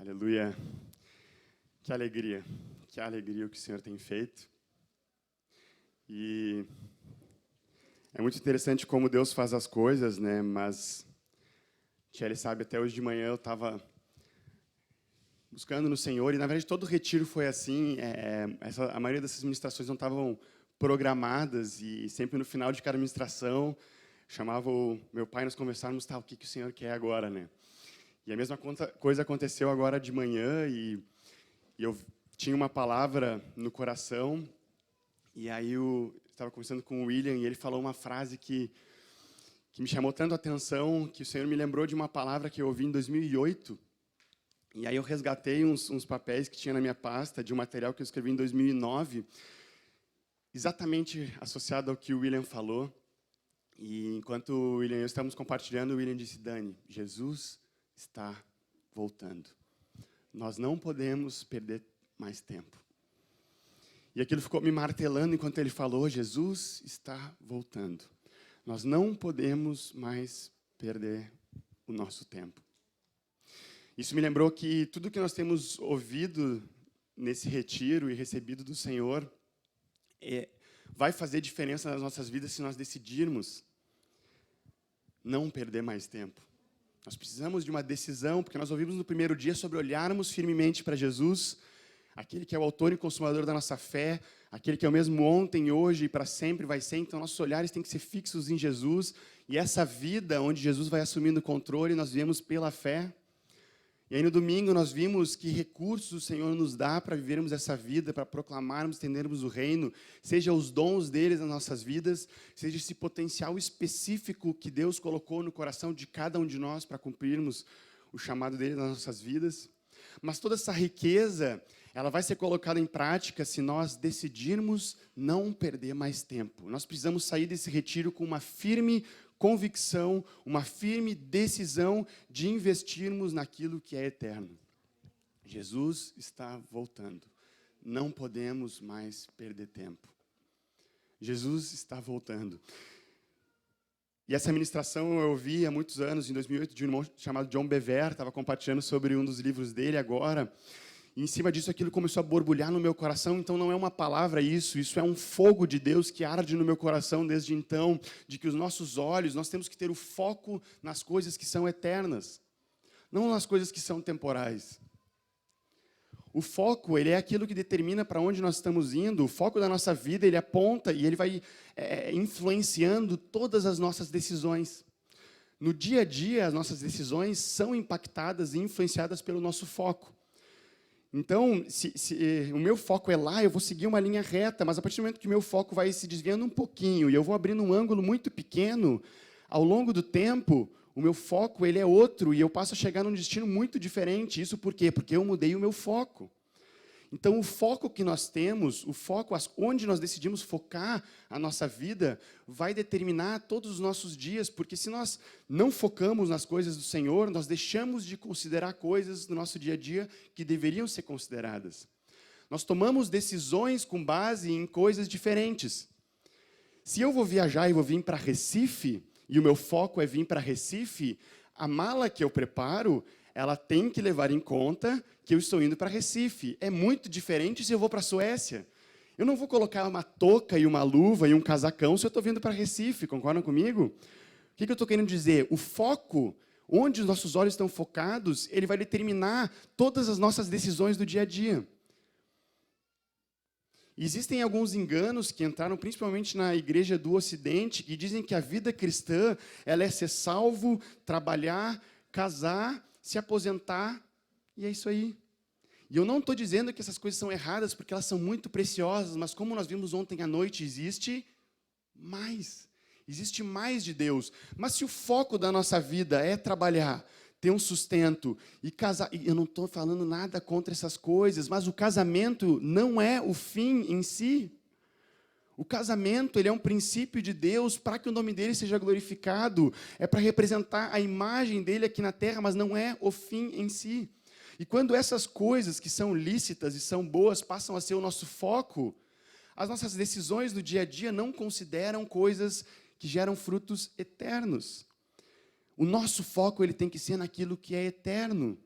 Aleluia. Que alegria o que o Senhor tem feito. E é muito interessante como Deus faz as coisas, né? Mas, Tchelle sabe, até hoje de manhã eu estava buscando no Senhor, e na verdade todo o retiro foi assim. A maioria dessas ministrações não estavam programadas, e sempre no final de cada ministração chamava o meu pai, nós conversávamos, o que o Senhor quer agora, né? E a mesma coisa aconteceu agora de manhã, e eu tinha uma palavra no coração, e aí eu estava conversando com o William, e ele falou uma frase que me chamou tanto a atenção, que o Senhor me lembrou de uma palavra que eu ouvi em 2008, e aí eu resgatei uns papéis que tinha na minha pasta, de um material que eu escrevi em 2009, exatamente associado ao que o William falou. E enquanto o William e eu estávamos compartilhando, o William disse: Dani, Jesus está voltando. Nós não podemos perder mais tempo. E aquilo ficou me martelando enquanto ele falou: Jesus está voltando. Nós não podemos mais perder o nosso tempo. Isso me lembrou que tudo que nós temos ouvido nesse retiro e recebido do Senhor vai fazer diferença nas nossas vidas se nós decidirmos não perder mais tempo. Nós precisamos de uma decisão, porque nós ouvimos no primeiro dia sobre olharmos firmemente para Jesus, aquele que é o autor e consumador da nossa fé, aquele que é o mesmo ontem, hoje e para sempre vai ser. Então, nossos olhares têm que ser fixos em Jesus, e essa vida onde Jesus vai assumindo o controle, nós vivemos pela fé. E aí, no domingo, nós vimos que recursos o Senhor nos dá para vivermos essa vida, para proclamarmos, estendermos o reino, seja os dons deles nas nossas vidas, seja esse potencial específico que Deus colocou no coração de cada um de nós para cumprirmos o chamado dele nas nossas vidas. Mas toda essa riqueza, ela vai ser colocada em prática se nós decidirmos não perder mais tempo. Nós precisamos sair desse retiro com uma firme convicção, uma firme decisão de investirmos naquilo que é eterno. Jesus está voltando. Não podemos mais perder tempo. Jesus está voltando. E essa ministração eu ouvi há muitos anos, em 2008, de um irmão chamado John Bevere, estava compartilhando sobre um dos livros dele agora. E em cima disso, aquilo começou a borbulhar no meu coração. Então, não é uma palavra isso é um fogo de Deus que arde no meu coração desde então, de que os nossos olhos, nós temos que ter o foco nas coisas que são eternas, não nas coisas que são temporais. O foco, ele é aquilo que determina para onde nós estamos indo. O foco da nossa vida, ele aponta e ele vai influenciando todas as nossas decisões. No dia a dia, as nossas decisões são impactadas e influenciadas pelo nosso foco. Então, se o meu foco é lá, eu vou seguir uma linha reta, mas a partir do momento que o meu foco vai se desviando um pouquinho e eu vou abrindo um ângulo muito pequeno, ao longo do tempo, o meu foco ele é outro e eu passo a chegar num destino muito diferente. Isso por quê? Porque eu mudei o meu foco. Então, o foco que nós temos, o foco onde nós decidimos focar a nossa vida, vai determinar todos os nossos dias, porque se nós não focamos nas coisas do Senhor, nós deixamos de considerar coisas do nosso dia a dia que deveriam ser consideradas. Nós tomamos decisões com base em coisas diferentes. Se eu vou viajar e vou vir para Recife, e o meu foco é vir para Recife, a mala que eu preparo, ela tem que levar em conta que eu estou indo para Recife. É muito diferente se eu vou para a Suécia. Eu não vou colocar uma touca e uma luva e um casacão se eu estou vindo para Recife, concordam comigo? O que eu estou querendo dizer? O foco, onde os nossos olhos estão focados, ele vai determinar todas as nossas decisões do dia a dia. Existem alguns enganos que entraram principalmente na igreja do Ocidente, que dizem que a vida cristã ela é ser salvo, trabalhar, casar, se aposentar, e é isso aí. E eu não estou dizendo que essas coisas são erradas, porque elas são muito preciosas, mas como nós vimos ontem à noite, existe mais de Deus. Mas se o foco da nossa vida é trabalhar, ter um sustento e casar, e eu não estou falando nada contra essas coisas, mas o casamento não é o fim em si. O casamento ele é um princípio de Deus para que o nome dele seja glorificado. É para representar a imagem dele aqui na terra, mas não é o fim em si. E quando essas coisas que são lícitas e são boas passam a ser o nosso foco, as nossas decisões do dia a dia não consideram coisas que geram frutos eternos. O nosso foco ele tem que ser naquilo que é eterno.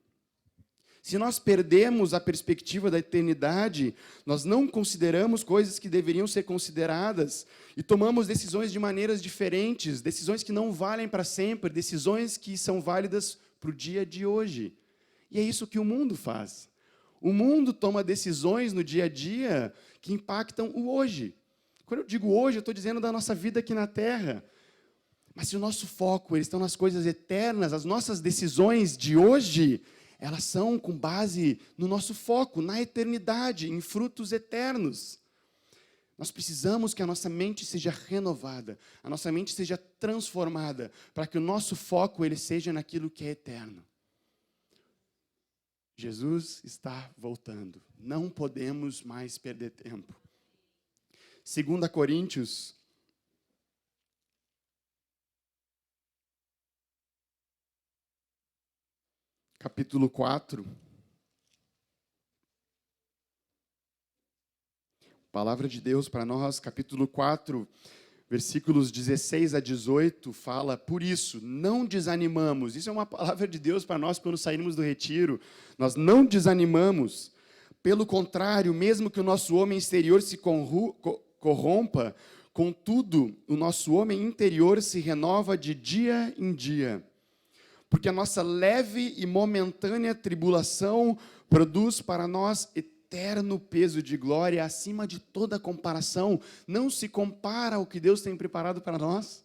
Se nós perdemos a perspectiva da eternidade, nós não consideramos coisas que deveriam ser consideradas e tomamos decisões de maneiras diferentes, decisões que não valem para sempre, decisões que são válidas para o dia de hoje. E é isso que o mundo faz. O mundo toma decisões no dia a dia que impactam o hoje. Quando eu digo hoje, eu estou dizendo da nossa vida aqui na Terra. Mas se o nosso foco está nas coisas eternas, as nossas decisões de hoje, elas são com base no nosso foco, na eternidade, em frutos eternos. Nós precisamos que a nossa mente seja renovada, a nossa mente seja transformada, para que o nosso foco ele seja naquilo que é eterno. Jesus está voltando. Não podemos mais perder tempo. 2 Coríntios, capítulo 4. Palavra de Deus para nós, capítulo 4, versículos 16 a 18, fala: por isso, não desanimamos. Isso é uma palavra de Deus para nós quando saímos do retiro. Nós não desanimamos. Pelo contrário, mesmo que o nosso homem exterior se corrompa, contudo, o nosso homem interior se renova de dia em dia. Porque a nossa leve e momentânea tribulação produz para nós eterno peso de glória acima de toda comparação. Não se compara ao que Deus tem preparado para nós.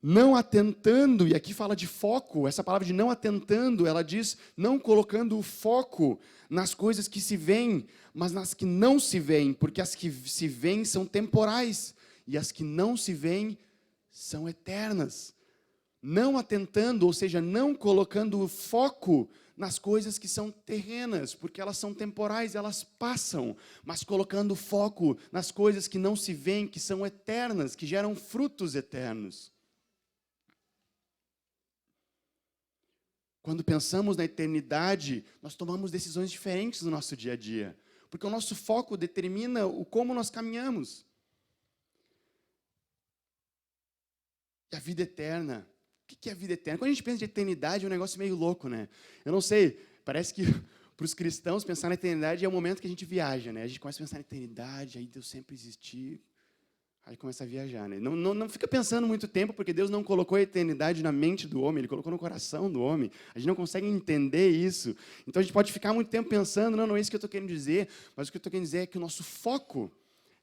Não atentando, e aqui fala de foco, essa palavra de não atentando, ela diz não colocando o foco nas coisas que se veem, mas nas que não se veem, porque as que se veem são temporais, e as que não se veem são eternas. Não atentando, ou seja, não colocando o foco nas coisas que são terrenas, porque elas são temporais, elas passam, mas colocando foco nas coisas que não se veem, que são eternas, que geram frutos eternos. Quando pensamos na eternidade, nós tomamos decisões diferentes no nosso dia a dia, porque o nosso foco determina o como nós caminhamos. E a vida eterna. O que é a vida eterna? Quando a gente pensa de eternidade, é um negócio meio louco, né? Eu não sei, parece que para os cristãos pensar na eternidade é o momento que a gente viaja, né? A gente começa a pensar na eternidade, aí Deus sempre existir, aí começa a viajar, né? Não fica pensando muito tempo, porque Deus não colocou a eternidade na mente do homem, Ele colocou no coração do homem. A gente não consegue entender isso. Então a gente pode ficar muito tempo pensando, não é isso que eu estou querendo dizer, mas o que eu estou querendo dizer é que o nosso foco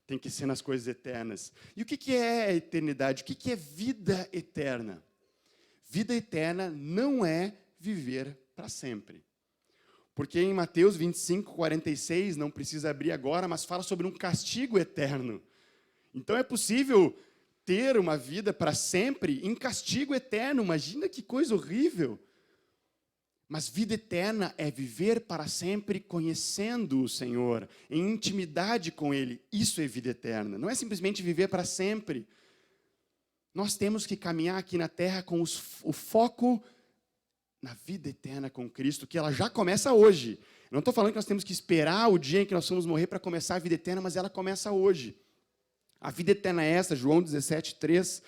tem que ser nas coisas eternas. E o que é a eternidade? O que é vida eterna? Vida eterna não é viver para sempre. Porque em Mateus 25, 46, não precisa abrir agora, mas fala sobre um castigo eterno. Então é possível ter uma vida para sempre em castigo eterno. Imagina que coisa horrível. Mas vida eterna é viver para sempre conhecendo o Senhor, em intimidade com Ele. Isso é vida eterna. Não é simplesmente viver para sempre. Nós temos que caminhar aqui na terra com o foco na vida eterna com Cristo, que ela já começa hoje. Eu não estou falando que nós temos que esperar o dia em que nós vamos morrer para começar a vida eterna, mas ela começa hoje. A vida eterna é essa, João 17, 3,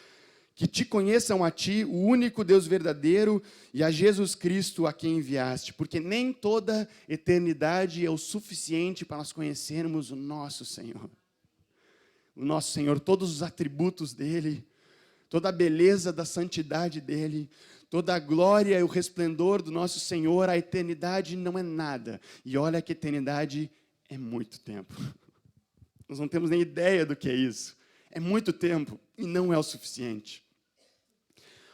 que te conheçam a ti, o único Deus verdadeiro, e a Jesus Cristo a quem enviaste, porque nem toda eternidade é o suficiente para nós conhecermos o nosso Senhor. O nosso Senhor, todos os atributos dEle, toda a beleza da santidade dEle, toda a glória e o resplendor do nosso Senhor, a eternidade não é nada. E olha que a eternidade é muito tempo. Nós não temos nem ideia do que é isso. É muito tempo e não é o suficiente.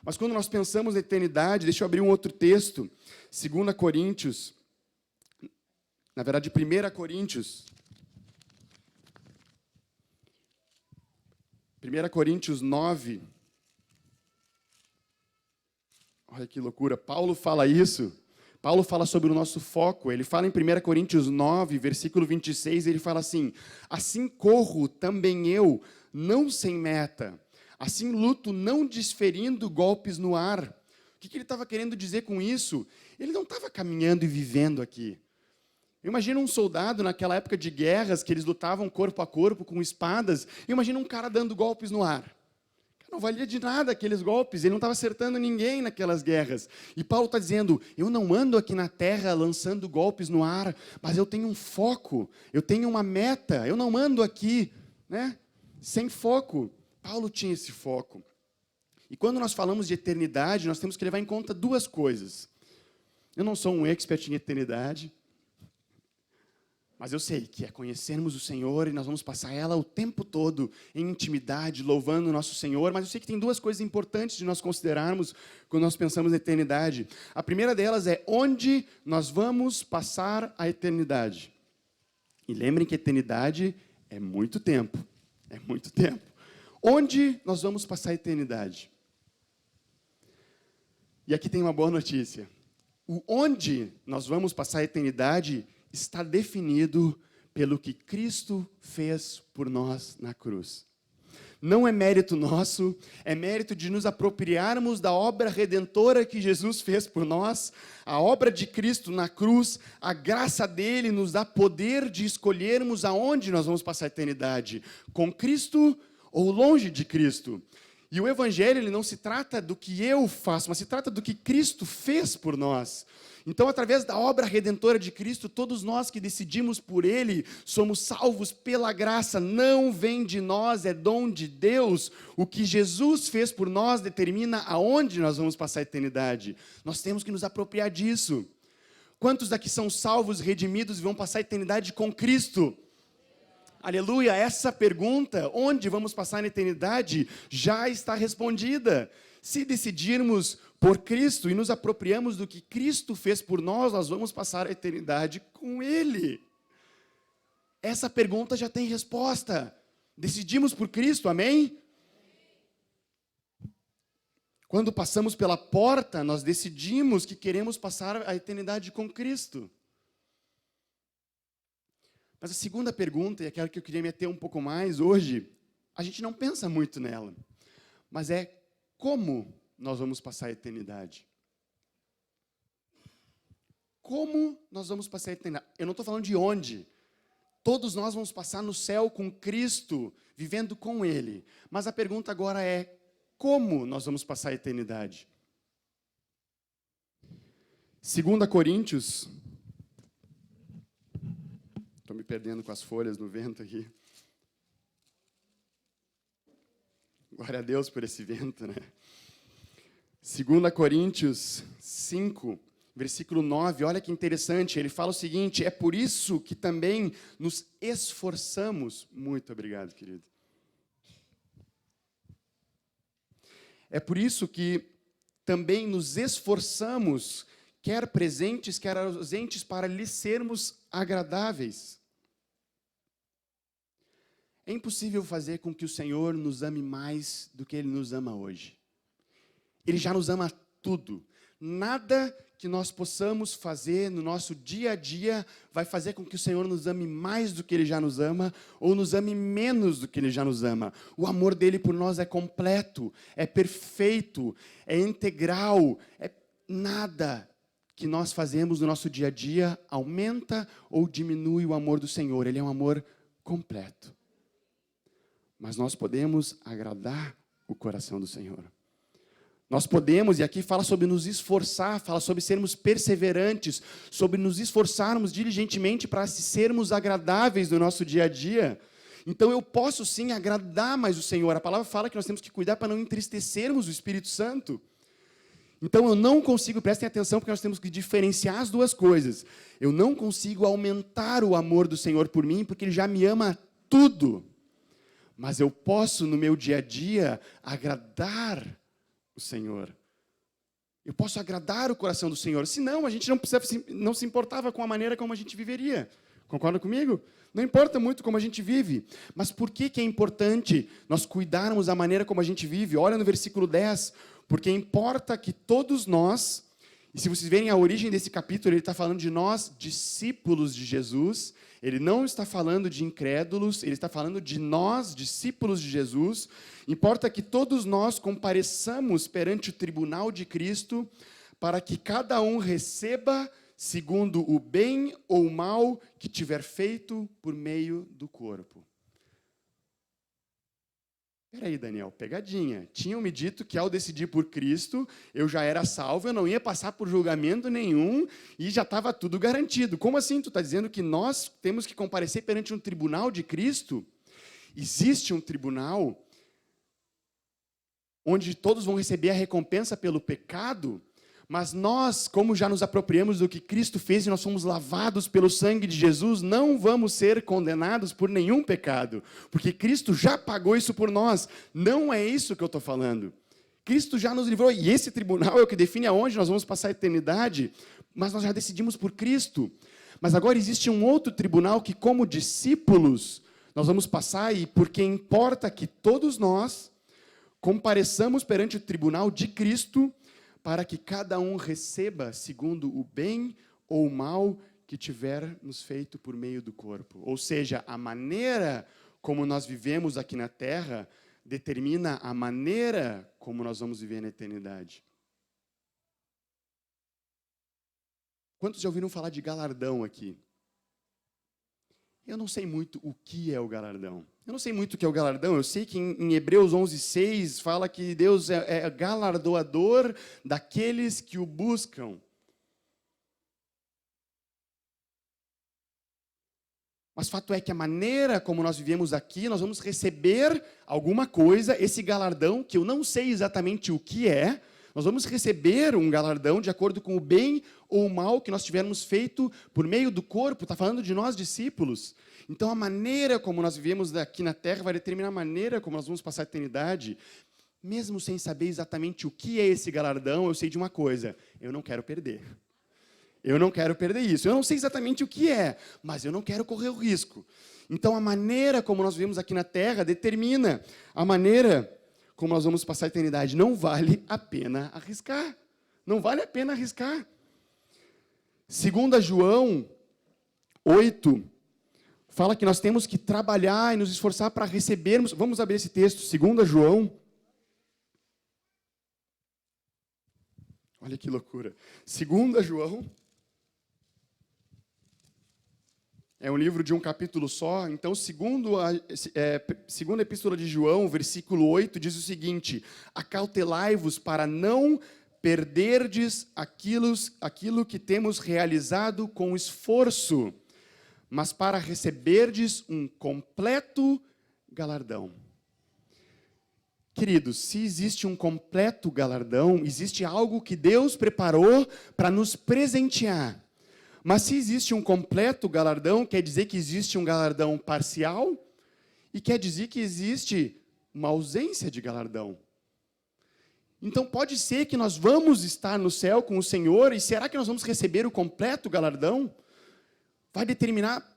Mas quando nós pensamos na eternidade, deixa eu abrir um outro texto, 2 Coríntios, na verdade 1 Coríntios, 1 Coríntios 9, olha que loucura, Paulo fala isso. Paulo fala sobre o nosso foco. Ele fala em 1 Coríntios 9, versículo 26, ele fala assim: assim corro também eu, não sem meta. Assim luto, não desferindo golpes no ar. O que ele estava querendo dizer com isso? Ele não estava caminhando e vivendo aqui. Imagina um soldado naquela época de guerras, que eles lutavam corpo a corpo com espadas. Imagina um cara dando golpes no ar. Não valia de nada aqueles golpes, ele não estava acertando ninguém naquelas guerras. E Paulo está dizendo, eu não ando aqui na terra lançando golpes no ar, mas eu tenho um foco, eu tenho uma meta, eu não ando aqui, né, sem foco. Paulo tinha esse foco. E quando nós falamos de eternidade, nós temos que levar em conta duas coisas. Eu não sou um expert em eternidade, mas eu sei que é conhecermos o Senhor e nós vamos passar ela o tempo todo em intimidade, louvando o nosso Senhor. Mas eu sei que tem duas coisas importantes de nós considerarmos quando nós pensamos na eternidade. A primeira delas é onde nós vamos passar a eternidade. E lembrem que a eternidade é muito tempo. É muito tempo. Onde nós vamos passar a eternidade? E aqui tem uma boa notícia. O onde nós vamos passar a eternidade está definido pelo que Cristo fez por nós na cruz. Não é mérito nosso, é mérito de nos apropriarmos da obra redentora que Jesus fez por nós, a obra de Cristo na cruz, a graça dele nos dá poder de escolhermos aonde nós vamos passar a eternidade, com Cristo ou longe de Cristo. E o Evangelho ele não se trata do que eu faço, mas se trata do que Cristo fez por nós. Então, através da obra redentora de Cristo, todos nós que decidimos por Ele, somos salvos pela graça, não vem de nós, é dom de Deus. O que Jesus fez por nós determina aonde nós vamos passar a eternidade. Nós temos que nos apropriar disso. Quantos daqui são salvos, redimidos e vão passar a eternidade com Cristo? Aleluia, essa pergunta, onde vamos passar a eternidade, já está respondida. Se decidirmos por Cristo e nos apropriamos do que Cristo fez por nós, nós vamos passar a eternidade com Ele. Essa pergunta já tem resposta. Decidimos por Cristo, amém? Quando passamos pela porta, nós decidimos que queremos passar a eternidade com Cristo. Mas a segunda pergunta, e aquela que eu queria meter um pouco mais hoje, a gente não pensa muito nela, mas é como nós vamos passar a eternidade. Como nós vamos passar a eternidade? Eu não estou falando de onde. Todos nós vamos passar no céu com Cristo, vivendo com Ele. Mas a pergunta agora é, como nós vamos passar a eternidade? 2 Coríntios... Estou me perdendo com as folhas no vento aqui. Glória a Deus por esse vento, né? 2 Coríntios 5, versículo 9, olha que interessante, ele fala o seguinte, é por isso que também nos esforçamos, muito obrigado, querido. É por isso que também nos esforçamos, quer presentes, quer ausentes, para lhes sermos agradáveis. É impossível fazer com que o Senhor nos ame mais do que Ele nos ama hoje. Ele já nos ama tudo. Nada que nós possamos fazer no nosso dia a dia vai fazer com que o Senhor nos ame mais do que Ele já nos ama, ou nos ame menos do que Ele já nos ama. O amor dEle por nós é completo, é perfeito, é integral, nada que nós fazemos no nosso dia a dia aumenta ou diminui o amor do Senhor. Ele é um amor completo. Mas nós podemos agradar o coração do Senhor. Nós podemos, e aqui fala sobre nos esforçar, fala sobre sermos perseverantes, sobre nos esforçarmos diligentemente para sermos agradáveis no nosso dia a dia. Então eu posso sim agradar mais o Senhor. A palavra fala que nós temos que cuidar para não entristecermos o Espírito Santo. Então eu não consigo, prestem atenção, porque nós temos que diferenciar as duas coisas. Eu não consigo aumentar o amor do Senhor por mim, porque Ele já me ama tudo. Mas eu posso, no meu dia a dia, agradar o Senhor. Eu posso agradar o coração do Senhor. Senão, a gente não se importava com a maneira como a gente viveria. Concorda comigo? Não importa muito como a gente vive. Mas por que é importante nós cuidarmos da maneira como a gente vive? Olha no versículo 10. Porque importa que todos nós, e se vocês verem a origem desse capítulo, ele está falando de nós, discípulos de Jesus. Ele não está falando de incrédulos, ele está falando de nós, discípulos de Jesus. Importa que todos nós compareçamos perante o tribunal de Cristo, para que cada um receba segundo o bem ou o mal que tiver feito por meio do corpo. Peraí, Daniel, pegadinha. Tinham me dito que ao decidir por Cristo, eu já era salvo, eu não ia passar por julgamento nenhum e já estava tudo garantido. Como assim? Tu está dizendo que nós temos que comparecer perante um tribunal de Cristo? Existe um tribunal onde todos vão receber a recompensa pelo pecado? Mas nós, como já nos apropriamos do que Cristo fez e nós fomos lavados pelo sangue de Jesus, não vamos ser condenados por nenhum pecado, porque Cristo já pagou isso por nós. Não é isso que eu estou falando. Cristo já nos livrou, e esse tribunal é o que define aonde nós vamos passar a eternidade, mas nós já decidimos por Cristo. Mas agora existe um outro tribunal que, como discípulos, nós vamos passar, e porque importa que todos nós compareçamos perante o tribunal de Cristo, para que cada um receba segundo o bem ou o mal que tiver nos feito por meio do corpo. Ou seja, a maneira como nós vivemos aqui na Terra determina a maneira como nós vamos viver na eternidade. Quantos já ouviram falar de galardão aqui? Eu não sei muito o que é o galardão. Eu não sei muito o que é o galardão. Eu sei que em Hebreus 11:6 fala que Deus é galardoador daqueles que o buscam. Mas fato é que a maneira como nós vivemos aqui, nós vamos receber alguma coisa, esse galardão, que eu não sei exatamente o que é, nós vamos receber um galardão de acordo com o bem ou o mal que nós tivermos feito por meio do corpo. Está falando de nós, discípulos. Então, a maneira como nós vivemos aqui na Terra vai determinar a maneira como nós vamos passar a eternidade. Mesmo sem saber exatamente o que é esse galardão, eu sei de uma coisa: eu não quero perder. Eu não quero perder isso. Eu não sei exatamente o que é, mas eu não quero correr o risco. Então, a maneira como nós vivemos aqui na Terra determina a maneira como nós vamos passar a eternidade. Não vale a pena arriscar. Não vale a pena arriscar. 2 João 8, fala que nós temos que trabalhar e nos esforçar para recebermos. Vamos abrir esse texto, 2 João. Olha que loucura. 2 João. É um livro de um capítulo só. Então, segunda epístola de João, versículo 8, diz o seguinte: acautelai-vos para não perderdes aquilo que temos realizado com esforço, mas para receberdes um completo galardão. Queridos, se existe um completo galardão, existe algo que Deus preparou para nos presentear. Mas se existe um completo galardão, quer dizer que existe um galardão parcial e quer dizer que existe uma ausência de galardão. Então pode ser que nós vamos estar no céu com o Senhor, e será que nós vamos receber o completo galardão?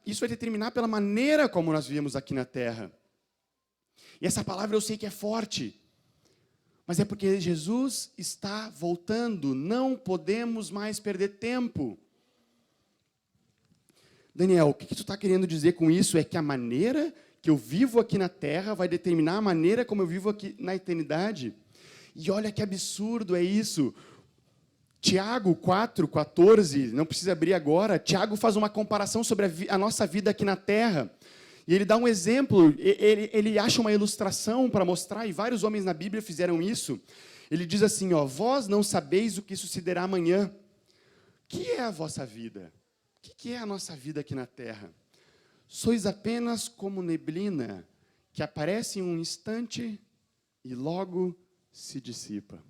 Isso vai determinar pela maneira como nós vivemos aqui na terra. E essa palavra eu sei que é forte, mas é porque Jesus está voltando, não podemos mais perder tempo. Daniel, o que tu está querendo dizer com isso? É que a maneira que eu vivo aqui na terra vai determinar a maneira como eu vivo aqui na eternidade. E olha que absurdo é isso. Tiago 4:14, não precisa abrir agora, Tiago faz uma comparação sobre a nossa vida aqui na terra. E ele dá um exemplo, ele acha uma ilustração para mostrar, e vários homens na Bíblia fizeram isso. Ele diz assim, vós não sabeis o que sucederá amanhã. O que é a vossa vida? O que é a nossa vida aqui na terra? Sois apenas como neblina, que aparece em um instante e logo se dissipa.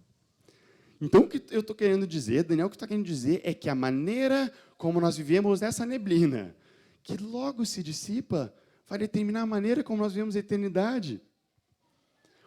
Então, o que eu estou querendo dizer, Daniel, o que está querendo dizer é que a maneira como nós vivemos nessa neblina, que logo se dissipa, vai determinar a maneira como nós vivemos a eternidade.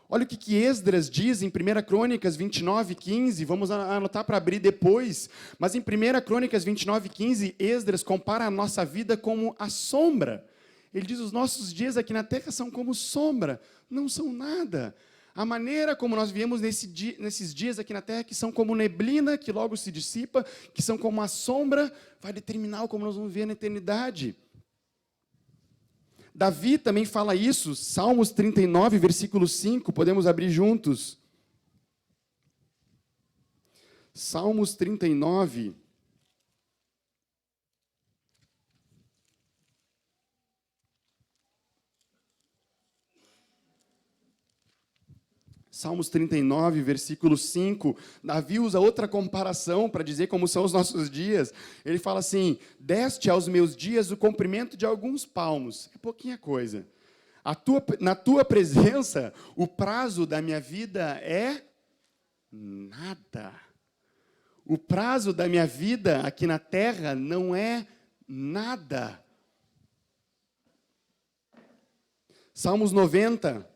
Olha o que Esdras diz em 1 Crônicas 29:15, vamos anotar para abrir depois, mas em 1 Crônicas 29:15, Esdras compara a nossa vida como a sombra. Ele diz, os nossos dias aqui na terra são como sombra, não são nada. A maneira como nós vivemos nesses dias aqui na terra, que são como neblina, que logo se dissipa, que são como a sombra, vai determinar como nós vamos viver na eternidade. Davi também fala isso, Salmos 39, versículo 5, podemos abrir juntos. Salmos 39. Salmos 39, versículo 5, Davi usa outra comparação para dizer como são os nossos dias. Ele fala assim: deste aos meus dias o comprimento de alguns palmos. É pouquinha coisa. Na tua presença, o prazo da minha vida é nada. O prazo da minha vida aqui na terra não é nada. Salmo 90.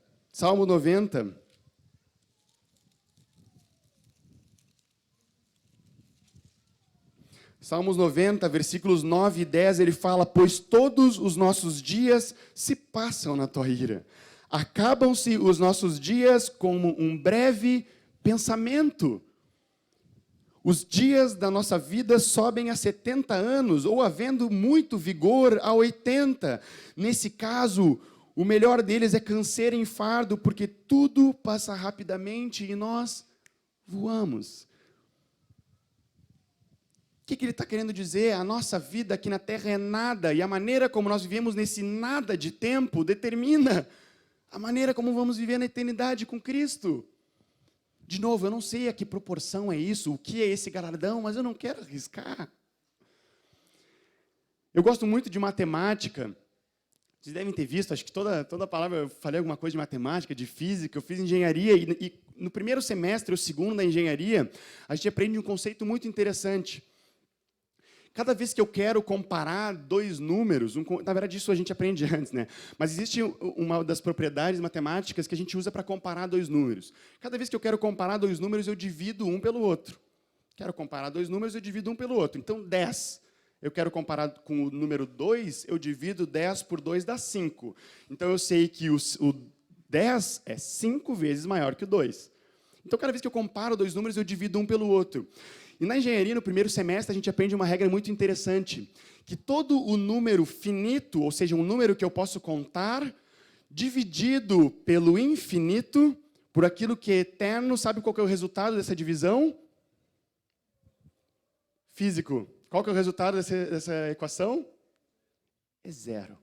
Salmos 90, versículos 9 e 10, ele fala: pois todos os nossos dias se passam na tua ira. Acabam-se os nossos dias como um breve pensamento. Os dias da nossa vida sobem a 70 anos, ou havendo muito vigor, a 80. Nesse caso, o melhor deles é canseiro em fardo, porque tudo passa rapidamente e nós voamos. O que ele está querendo dizer? A nossa vida aqui na Terra é nada, e a maneira como nós vivemos nesse nada de tempo determina a maneira como vamos viver na eternidade com Cristo. De novo, eu não sei a que proporção é isso, o que é esse galardão, mas eu não quero arriscar. Eu gosto muito de matemática. Vocês devem ter visto, acho que toda palavra, eu falei alguma coisa de matemática, de física, eu fiz engenharia, e no primeiro semestre, o segundo da engenharia, a gente aprende um conceito muito interessante. Cada vez que eu quero comparar dois números, na verdade isso a gente aprende antes, né? Mas existe uma das propriedades matemáticas que a gente usa para comparar dois números. Cada vez que eu quero comparar dois números, eu divido um pelo outro. Quero comparar dois números, eu divido um pelo outro. Então, 10. Eu quero comparar com o número 2, eu divido 10 por 2, dá 5. Então, eu sei que o 10 é 5 vezes maior que o 2. Então, cada vez que eu comparo dois números, eu divido um pelo outro. E na engenharia, no primeiro semestre, a gente aprende uma regra muito interessante, que todo o número finito, ou seja, um número que eu posso contar, dividido pelo infinito, por aquilo que é eterno, sabe qual que é o resultado dessa divisão? Físico. Qual que é o resultado dessa equação? É zero.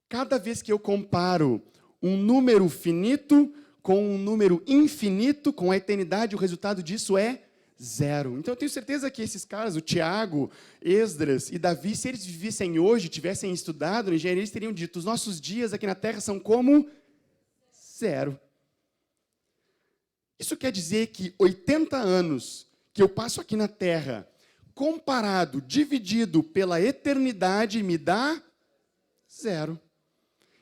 Cada vez que eu comparo um número finito com um número infinito, com a eternidade, o resultado disso é zero. Então, eu tenho certeza que esses caras, o Tiago, Esdras e Davi, se eles vivessem hoje, tivessem estudado na engenharia, eles teriam dito: os nossos dias aqui na Terra são como zero. Isso quer dizer que 80 anos que eu passo aqui na Terra, comparado, dividido pela eternidade, me dá zero.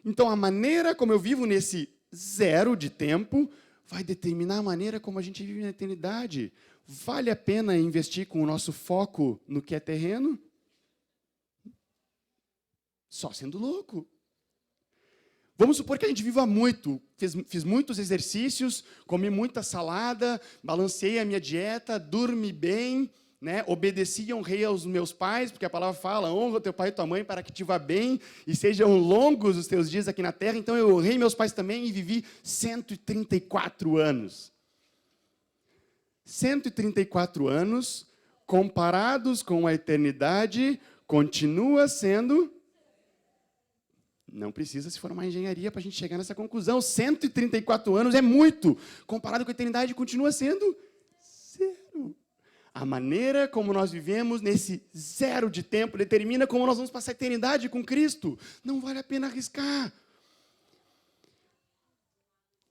Então, a maneira como eu vivo nesse zero de tempo vai determinar a maneira como a gente vive na eternidade. Vale a pena investir com o nosso foco no que é terreno? Só sendo louco. Vamos supor que a gente viva muito, fiz muitos exercícios, comi muita salada, balanceei a minha dieta, dormi bem, né? Obedeci e honrei aos meus pais, porque a palavra fala: honra teu pai e tua mãe para que te vá bem e sejam longos os teus dias aqui na terra. Então eu honrei meus pais também e vivi 134 anos. 134 anos, comparados com a eternidade, continua sendo... Não precisa se formar em engenharia para a gente chegar nessa conclusão. 134 anos é muito. Comparado com a eternidade, continua sendo zero. A maneira como nós vivemos nesse zero de tempo determina como nós vamos passar a eternidade com Cristo. Não vale a pena arriscar.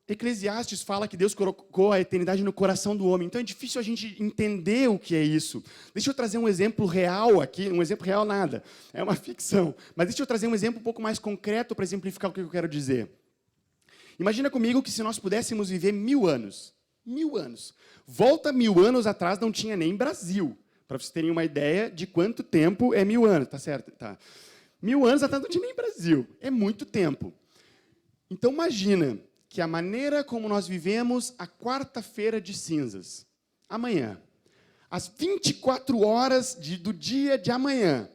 Eclesiastes fala que Deus colocou a eternidade no coração do homem. Então é difícil a gente entender o que é isso. Deixa eu trazer um exemplo real aqui. Um exemplo real nada, é uma ficção. Mas deixa eu trazer um exemplo um pouco mais concreto para exemplificar o que eu quero dizer. Imagina comigo que se nós pudéssemos viver 1000 anos. 1000 anos. Volta 1000 anos atrás, não tinha nem Brasil. Para vocês terem uma ideia de quanto tempo é 1000 anos. Tá certo? Tá. 1000 anos atrás não tinha nem Brasil. É muito tempo. Então imagina que a maneira como nós vivemos a quarta-feira de cinzas, amanhã, as 24 horas do dia de amanhã,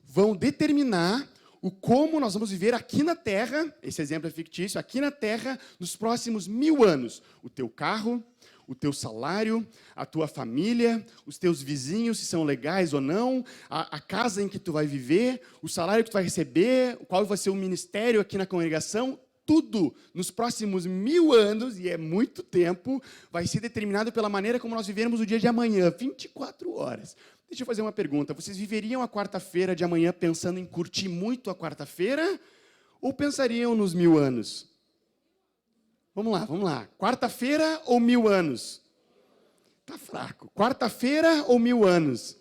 vão determinar o como nós vamos viver aqui na Terra, esse exemplo é fictício, aqui na Terra, nos próximos 1000 anos. O teu carro, o teu salário, a tua família, os teus vizinhos, se são legais ou não, a casa em que tu vai viver, o salário que tu vai receber, qual vai ser o ministério aqui na congregação. tudo nos próximos 1000 anos, e é muito tempo, vai ser determinado pela maneira como nós vivermos o dia de amanhã, 24 horas. Deixa eu fazer uma pergunta. Vocês viveriam a quarta-feira de amanhã pensando em curtir muito a quarta-feira? Ou pensariam nos 1000 anos? Vamos lá. Quarta-feira ou 1000 anos? Tá fraco. Quarta-feira ou 1000 anos?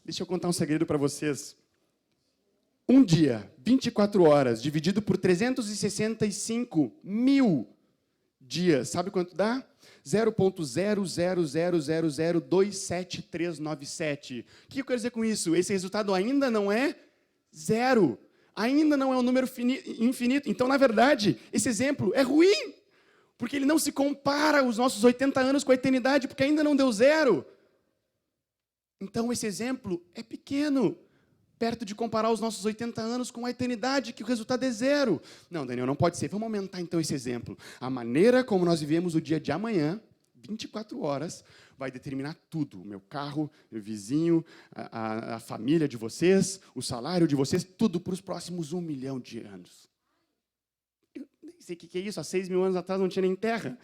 Deixa eu contar um segredo para vocês. Um dia, 24 horas, dividido por 365 mil dias, sabe quanto dá? 0,00000027397. O que eu quero dizer com isso? Esse resultado ainda não é zero. Ainda não é um número infinito. Então, na verdade, esse exemplo é ruim, porque ele não se compara aos nossos 80 anos com a eternidade, porque ainda não deu zero. Então, esse exemplo é pequeno, perto de comparar os nossos 80 anos com a eternidade, que o resultado é zero. Não, Daniel, não pode ser. Vamos aumentar, então, esse exemplo. A maneira como nós vivemos o dia de amanhã, 24 horas, vai determinar tudo. O meu carro, meu vizinho, a família de vocês, o salário de vocês, tudo para os próximos 1 milhão de anos. Eu nem sei o que é isso. Há 6 mil anos atrás não tinha nem terra.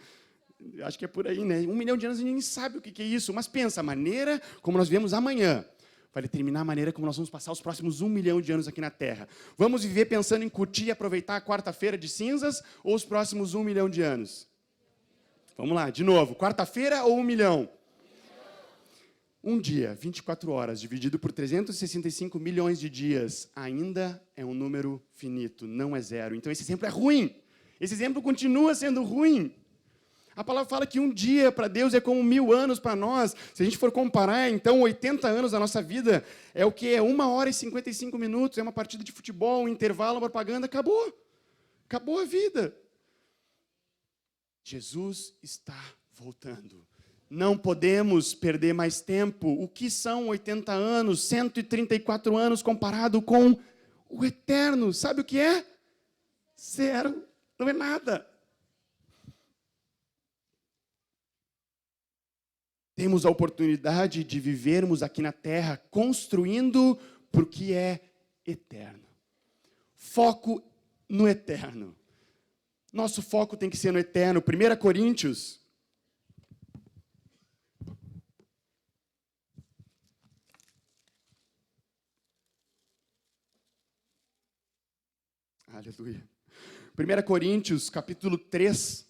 Acho que é por aí, né? 1 milhão de anos e ninguém sabe o que é isso. Mas pensa, a maneira como nós vivemos amanhã vai determinar a maneira como nós vamos passar os próximos 1 milhão de anos aqui na Terra. Vamos viver pensando em curtir e aproveitar a quarta-feira de cinzas ou os próximos 1 milhão de anos? Vamos lá, de novo. Quarta-feira ou 1 milhão? Um dia, 24 horas, dividido por 365 milhões de dias, ainda é um número finito, não é zero. Então, esse exemplo é ruim. Esse exemplo continua sendo ruim. A palavra fala que um dia para Deus é como 1000 anos para nós. Se a gente for comparar, então, 80 anos da nossa vida é o quê? É 1 hora e 55 minutos, é uma partida de futebol, um intervalo, uma propaganda, acabou. Acabou a vida. Jesus está voltando. Não podemos perder mais tempo. O que são 80 anos, 134 anos comparado com o eterno? Sabe o que é? Zero. Não é nada. Temos a oportunidade de vivermos aqui na Terra construindo para o que é eterno. Foco no eterno. Nosso foco tem que ser no eterno. 1 Coríntios. Aleluia. 1 Coríntios, capítulo 3.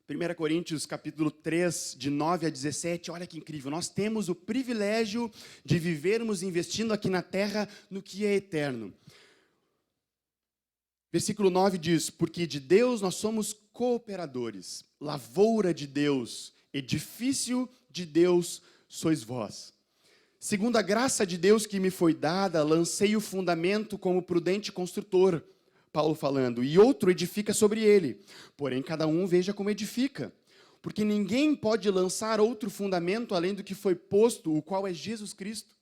Primeira Coríntios, capítulo 3, de 9 a 17, olha que incrível. Nós temos o privilégio de vivermos investindo aqui na terra no que é eterno. Versículo 9 diz, porque de Deus nós somos cooperadores, lavoura de Deus, edifício de Deus sois vós. Segundo a graça de Deus que me foi dada, lancei o fundamento como prudente construtor, Paulo falando, e outro edifica sobre ele. Porém, cada um veja como edifica. Porque ninguém pode lançar outro fundamento além do que foi posto, o qual é Jesus Cristo.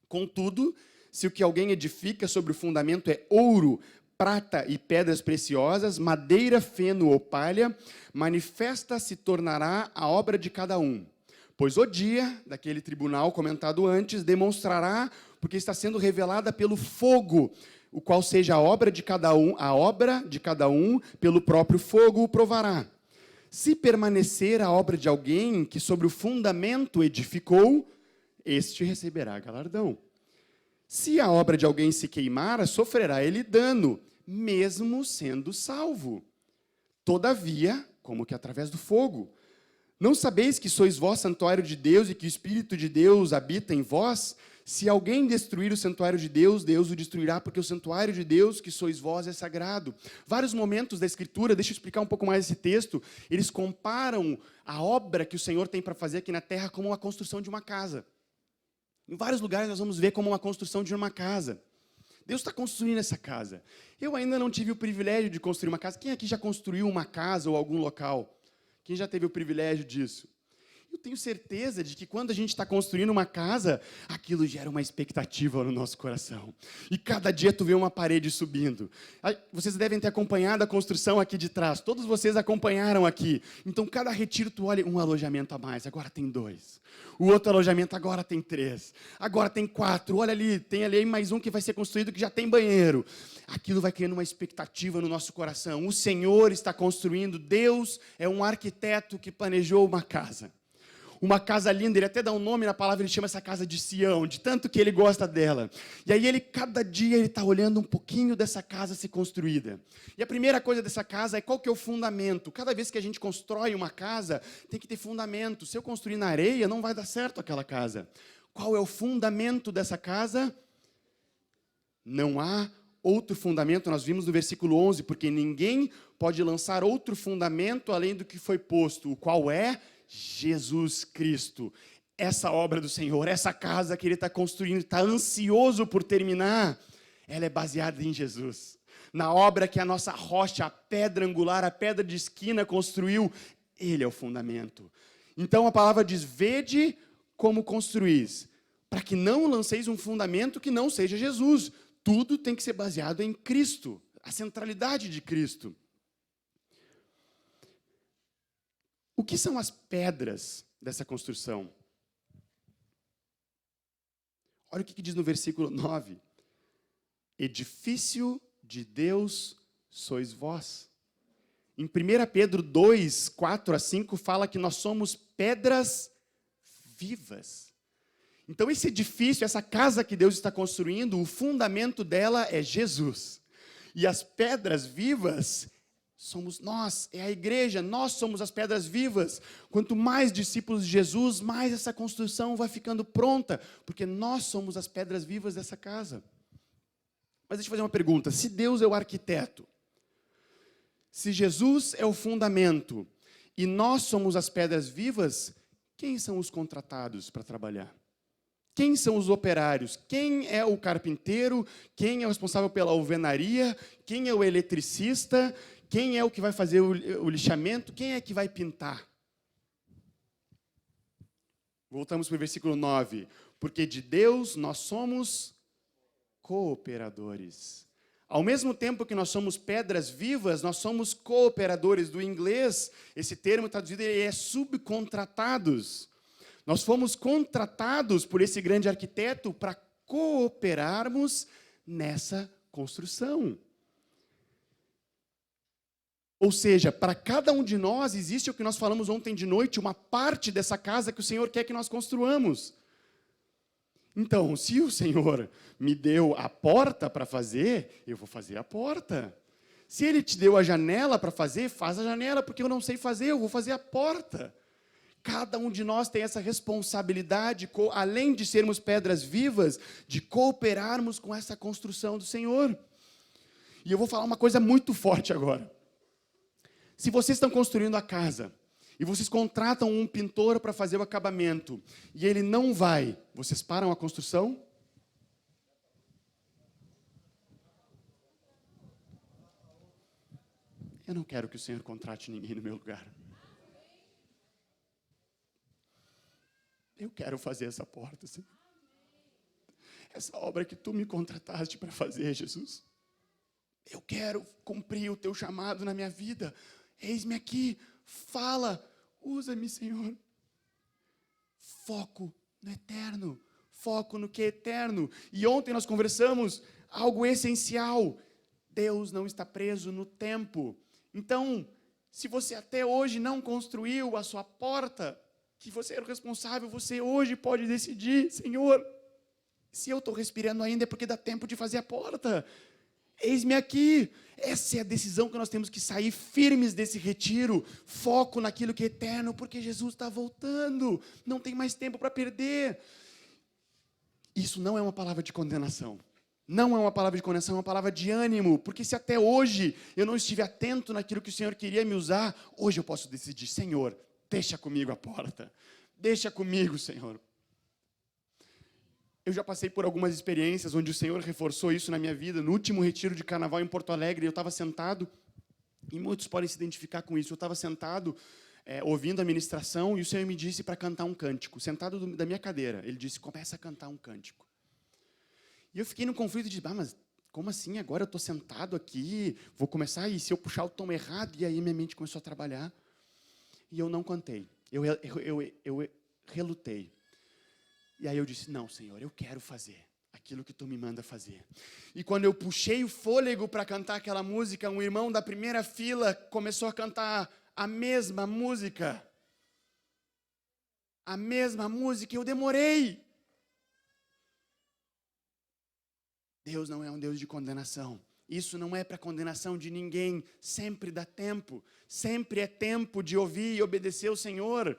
Contudo, se o que alguém edifica sobre o fundamento é ouro, prata e pedras preciosas, madeira, feno ou palha, manifesta se tornará a obra de cada um. Pois o dia daquele tribunal comentado antes demonstrará, porque está sendo revelada pelo fogo, o qual seja a obra de cada um, pelo próprio fogo o provará. Se permanecer a obra de alguém que sobre o fundamento edificou, este receberá galardão. Se a obra de alguém se queimar, sofrerá ele dano, mesmo sendo salvo. Todavia, como que através do fogo. Não sabeis que sois vós santuário de Deus e que o Espírito de Deus habita em vós? Se alguém destruir o santuário de Deus, Deus o destruirá, porque o santuário de Deus, que sois vós, é sagrado. Vários momentos da Escritura, deixa eu explicar um pouco mais esse texto, eles comparam a obra que o Senhor tem para fazer aqui na terra como uma construção de uma casa. Em vários lugares nós vamos ver como uma construção de uma casa. Deus está construindo essa casa. Eu ainda não tive o privilégio de construir uma casa. Quem aqui já construiu uma casa ou algum local? Quem já teve o privilégio disso? Eu tenho certeza de que quando a gente está construindo uma casa, aquilo gera uma expectativa no nosso coração. E cada dia tu vê uma parede subindo. Vocês devem ter acompanhado a construção aqui de trás. Todos vocês acompanharam aqui. Então, cada retiro tu olha um alojamento a mais. Agora tem 2. O outro alojamento agora tem 3. Agora tem 4. Olha ali, tem ali mais um que vai ser construído que já tem banheiro. Aquilo vai criando uma expectativa no nosso coração. O Senhor está construindo. Deus é um arquiteto que planejou uma casa. Uma casa linda, ele até dá um nome na palavra, ele chama essa casa de Sião, de tanto que ele gosta dela. E aí cada dia ele está olhando um pouquinho dessa casa ser construída. E a primeira coisa dessa casa é qual que é o fundamento. Cada vez que a gente constrói uma casa, tem que ter fundamento. Se eu construir na areia, não vai dar certo aquela casa. Qual é o fundamento dessa casa? Não há outro fundamento, nós vimos no versículo 11, porque ninguém pode lançar outro fundamento além do que foi posto, o qual é Jesus Cristo. Essa obra do Senhor, essa casa que Ele está construindo, está ansioso por terminar, ela é baseada em Jesus. Na obra que a nossa rocha, a pedra angular, a pedra de esquina construiu, Ele é o fundamento. Então a palavra diz, vede como construís, para que não lanceis um fundamento que não seja Jesus. Tudo tem que ser baseado em Cristo, a centralidade de Cristo. O que são as pedras dessa construção? Olha o que diz no versículo 9. Edifício de Deus sois vós. Em 1 Pedro 2, 4-5, fala que nós somos pedras vivas. Então, esse edifício, essa casa que Deus está construindo, o fundamento dela é Jesus. E as pedras vivas somos nós, é a igreja, nós somos as pedras vivas. Quanto mais discípulos de Jesus, mais essa construção vai ficando pronta, porque nós somos as pedras vivas dessa casa. Mas deixa eu fazer uma pergunta, se Deus é o arquiteto, se Jesus é o fundamento, e nós somos as pedras vivas, quem são os contratados para trabalhar? Quem são os operários? Quem é o carpinteiro? Quem é o responsável pela alvenaria? Quem é o eletricista? Quem é o que vai fazer o lixamento? Quem é que vai pintar? Voltamos para o versículo 9. Porque de Deus nós somos cooperadores. Ao mesmo tempo que nós somos pedras vivas, nós somos cooperadores. Do inglês, esse termo traduzido é subcontratados. Nós fomos contratados por esse grande arquiteto para cooperarmos nessa construção. Ou seja, para cada um de nós existe o que nós falamos ontem de noite, uma parte dessa casa que o Senhor quer que nós construamos. Então, se o Senhor me deu a porta para fazer, eu vou fazer a porta. Se Ele te deu a janela para fazer, faz a janela, porque eu não sei fazer, eu vou fazer a porta. Cada um de nós tem essa responsabilidade, além de sermos pedras vivas, de cooperarmos com essa construção do Senhor. E eu vou falar uma coisa muito forte agora. Se vocês estão construindo a casa, e vocês contratam um pintor para fazer o acabamento, e ele não vai, vocês param a construção? Eu não quero que o Senhor contrate ninguém no meu lugar. Eu quero fazer essa porta, Senhor. Essa obra que Tu me contrataste para fazer, Jesus. Eu quero cumprir o Teu chamado na minha vida. Eis-me aqui, fala, usa-me, Senhor. Foco no eterno, foco no que é eterno. E ontem nós conversamos algo essencial. Deus não está preso no tempo. Então, se você até hoje não construiu a sua porta, que você era o responsável, você hoje pode decidir, Senhor, se eu estou respirando ainda é porque dá tempo de fazer a porta. Eis-me aqui. Essa é a decisão que nós temos que sair firmes desse retiro, foco naquilo que é eterno, porque Jesus está voltando, não tem mais tempo para perder. Isso não é uma palavra de condenação. Não é uma palavra de condenação, é uma palavra de ânimo, porque se até hoje eu não estive atento naquilo que o Senhor queria me usar, hoje eu posso decidir, Senhor, deixa comigo a porta. Deixa comigo, Senhor. Eu já passei por algumas experiências onde o Senhor reforçou isso na minha vida. No último retiro de carnaval em Porto Alegre, eu estava sentado, e muitos podem se identificar com isso, eu estava sentado ouvindo a ministração, e o Senhor me disse para cantar um cântico, sentado da minha cadeira. Ele disse, começa a cantar um cântico. E eu fiquei num conflito de, mas como assim? Agora eu estou sentado aqui, vou começar, e se eu puxar o tom errado? E aí minha mente começou a trabalhar. E eu não cantei. Eu relutei. E aí eu disse, não, Senhor, eu quero fazer aquilo que Tu me manda fazer. E quando eu puxei o fôlego para cantar aquela música, um irmão da primeira fila começou a cantar a mesma música. A mesma música, eu demorei. Deus não é um Deus de condenação. Isso não é para condenação de ninguém. Sempre dá tempo. Sempre é tempo de ouvir e obedecer ao Senhor.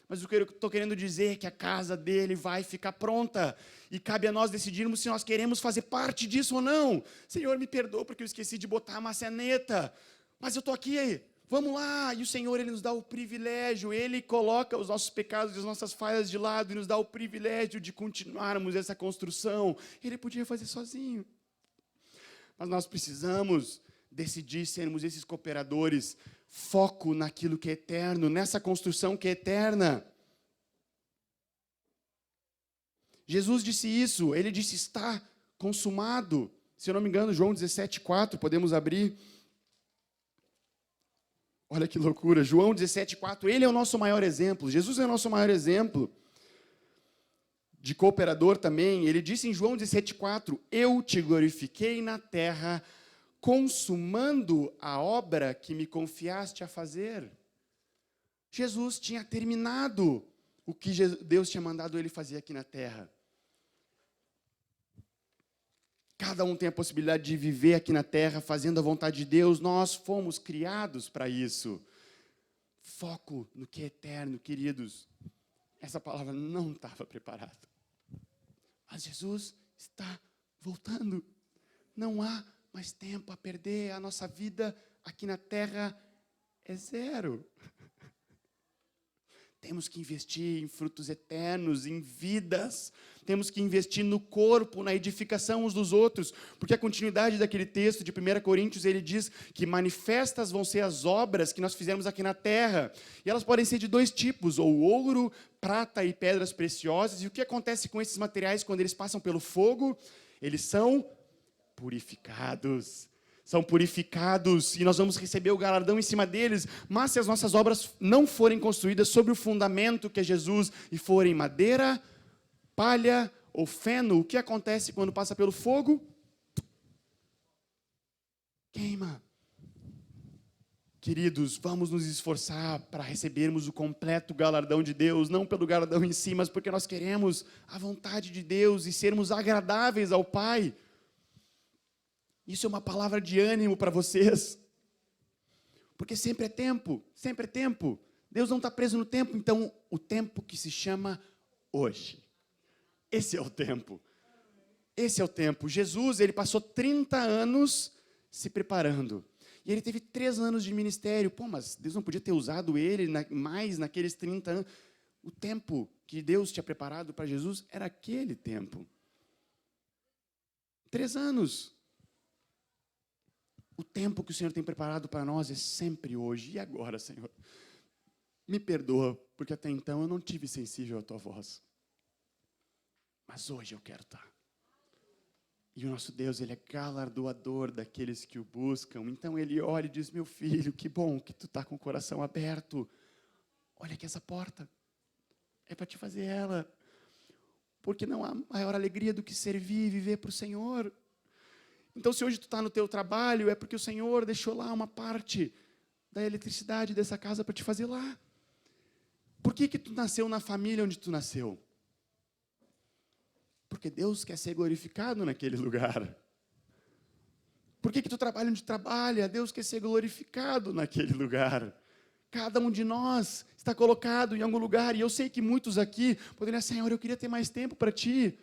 Mas o que eu estou querendo dizer é que a casa dele vai ficar pronta. E cabe a nós decidirmos se nós queremos fazer parte disso ou não. Senhor, me perdoa porque eu esqueci de botar a maçaneta. Mas eu estou aqui, vamos lá. E o Senhor, Ele nos dá o privilégio. Ele coloca os nossos pecados e as nossas falhas de lado e nos dá o privilégio de continuarmos essa construção. Ele podia fazer sozinho. Mas nós precisamos decidir sermos esses cooperadores. Foco naquilo que é eterno, nessa construção que é eterna. Jesus disse isso, Ele disse, está consumado. Se eu não me engano, João 17,4, podemos abrir. Olha que loucura, João 17,4, Ele é o nosso maior exemplo, Jesus é o nosso maior exemplo. De cooperador também, Ele disse em João 17,4, eu te glorifiquei na terra, consumando a obra que me confiaste a fazer. Jesus tinha terminado o que Deus tinha mandado ele fazer aqui na terra. Cada um tem a possibilidade de viver aqui na terra, fazendo a vontade de Deus. Nós fomos criados para isso. Foco no que é eterno, queridos. Essa palavra não estava preparada. Mas Jesus está voltando. Não há mais tempo a perder, a nossa vida aqui na terra é zero. Temos que investir em frutos eternos, em vidas. Temos que investir no corpo, na edificação uns dos outros. Porque a continuidade daquele texto de 1 Coríntios, ele diz que manifestas vão ser as obras que nós fizemos aqui na terra. E elas podem ser de dois tipos, ou ouro, prata e pedras preciosas. E o que acontece com esses materiais quando eles passam pelo fogo? Eles são purificados. São purificados e nós vamos receber o galardão em cima deles. Mas se as nossas obras não forem construídas sobre o fundamento que é Jesus e forem madeira, palha ou feno, o que acontece quando passa pelo fogo? Queima. Queridos, vamos nos esforçar para recebermos o completo galardão de Deus, não pelo galardão em si, mas porque nós queremos a vontade de Deus e sermos agradáveis ao Pai. Isso é uma palavra de ânimo para vocês. Porque sempre é tempo, sempre é tempo. Deus não está preso no tempo, então o tempo que se chama hoje. Esse é o tempo. Esse é o tempo. Jesus, ele passou 30 anos se preparando. E ele teve 3 anos de ministério. Pô, mas Deus não podia ter usado ele mais naqueles 30 anos. O tempo que Deus tinha preparado para Jesus era aquele tempo. 3 anos. O tempo que o Senhor tem preparado para nós é sempre hoje. E agora, Senhor? Me perdoa, porque até então eu não tive sensível à Tua voz. Mas hoje eu quero estar. E o nosso Deus, Ele é galardoador daqueles que o buscam. Então Ele olha e diz, meu filho, que bom que tu está com o coração aberto. Olha aqui essa porta. É para te fazer ela. Porque não há maior alegria do que servir e viver para o Senhor. Então, se hoje tu está no teu trabalho, é porque o Senhor deixou lá uma parte da eletricidade dessa casa para te fazer lá. Por que tu nasceu na família onde tu nasceu? Porque Deus quer ser glorificado naquele lugar. Por que tu trabalha onde trabalha? Deus quer ser glorificado naquele lugar. Cada um de nós está colocado em algum lugar. E eu sei que muitos aqui poderiam dizer, Senhor, eu queria ter mais tempo para Ti.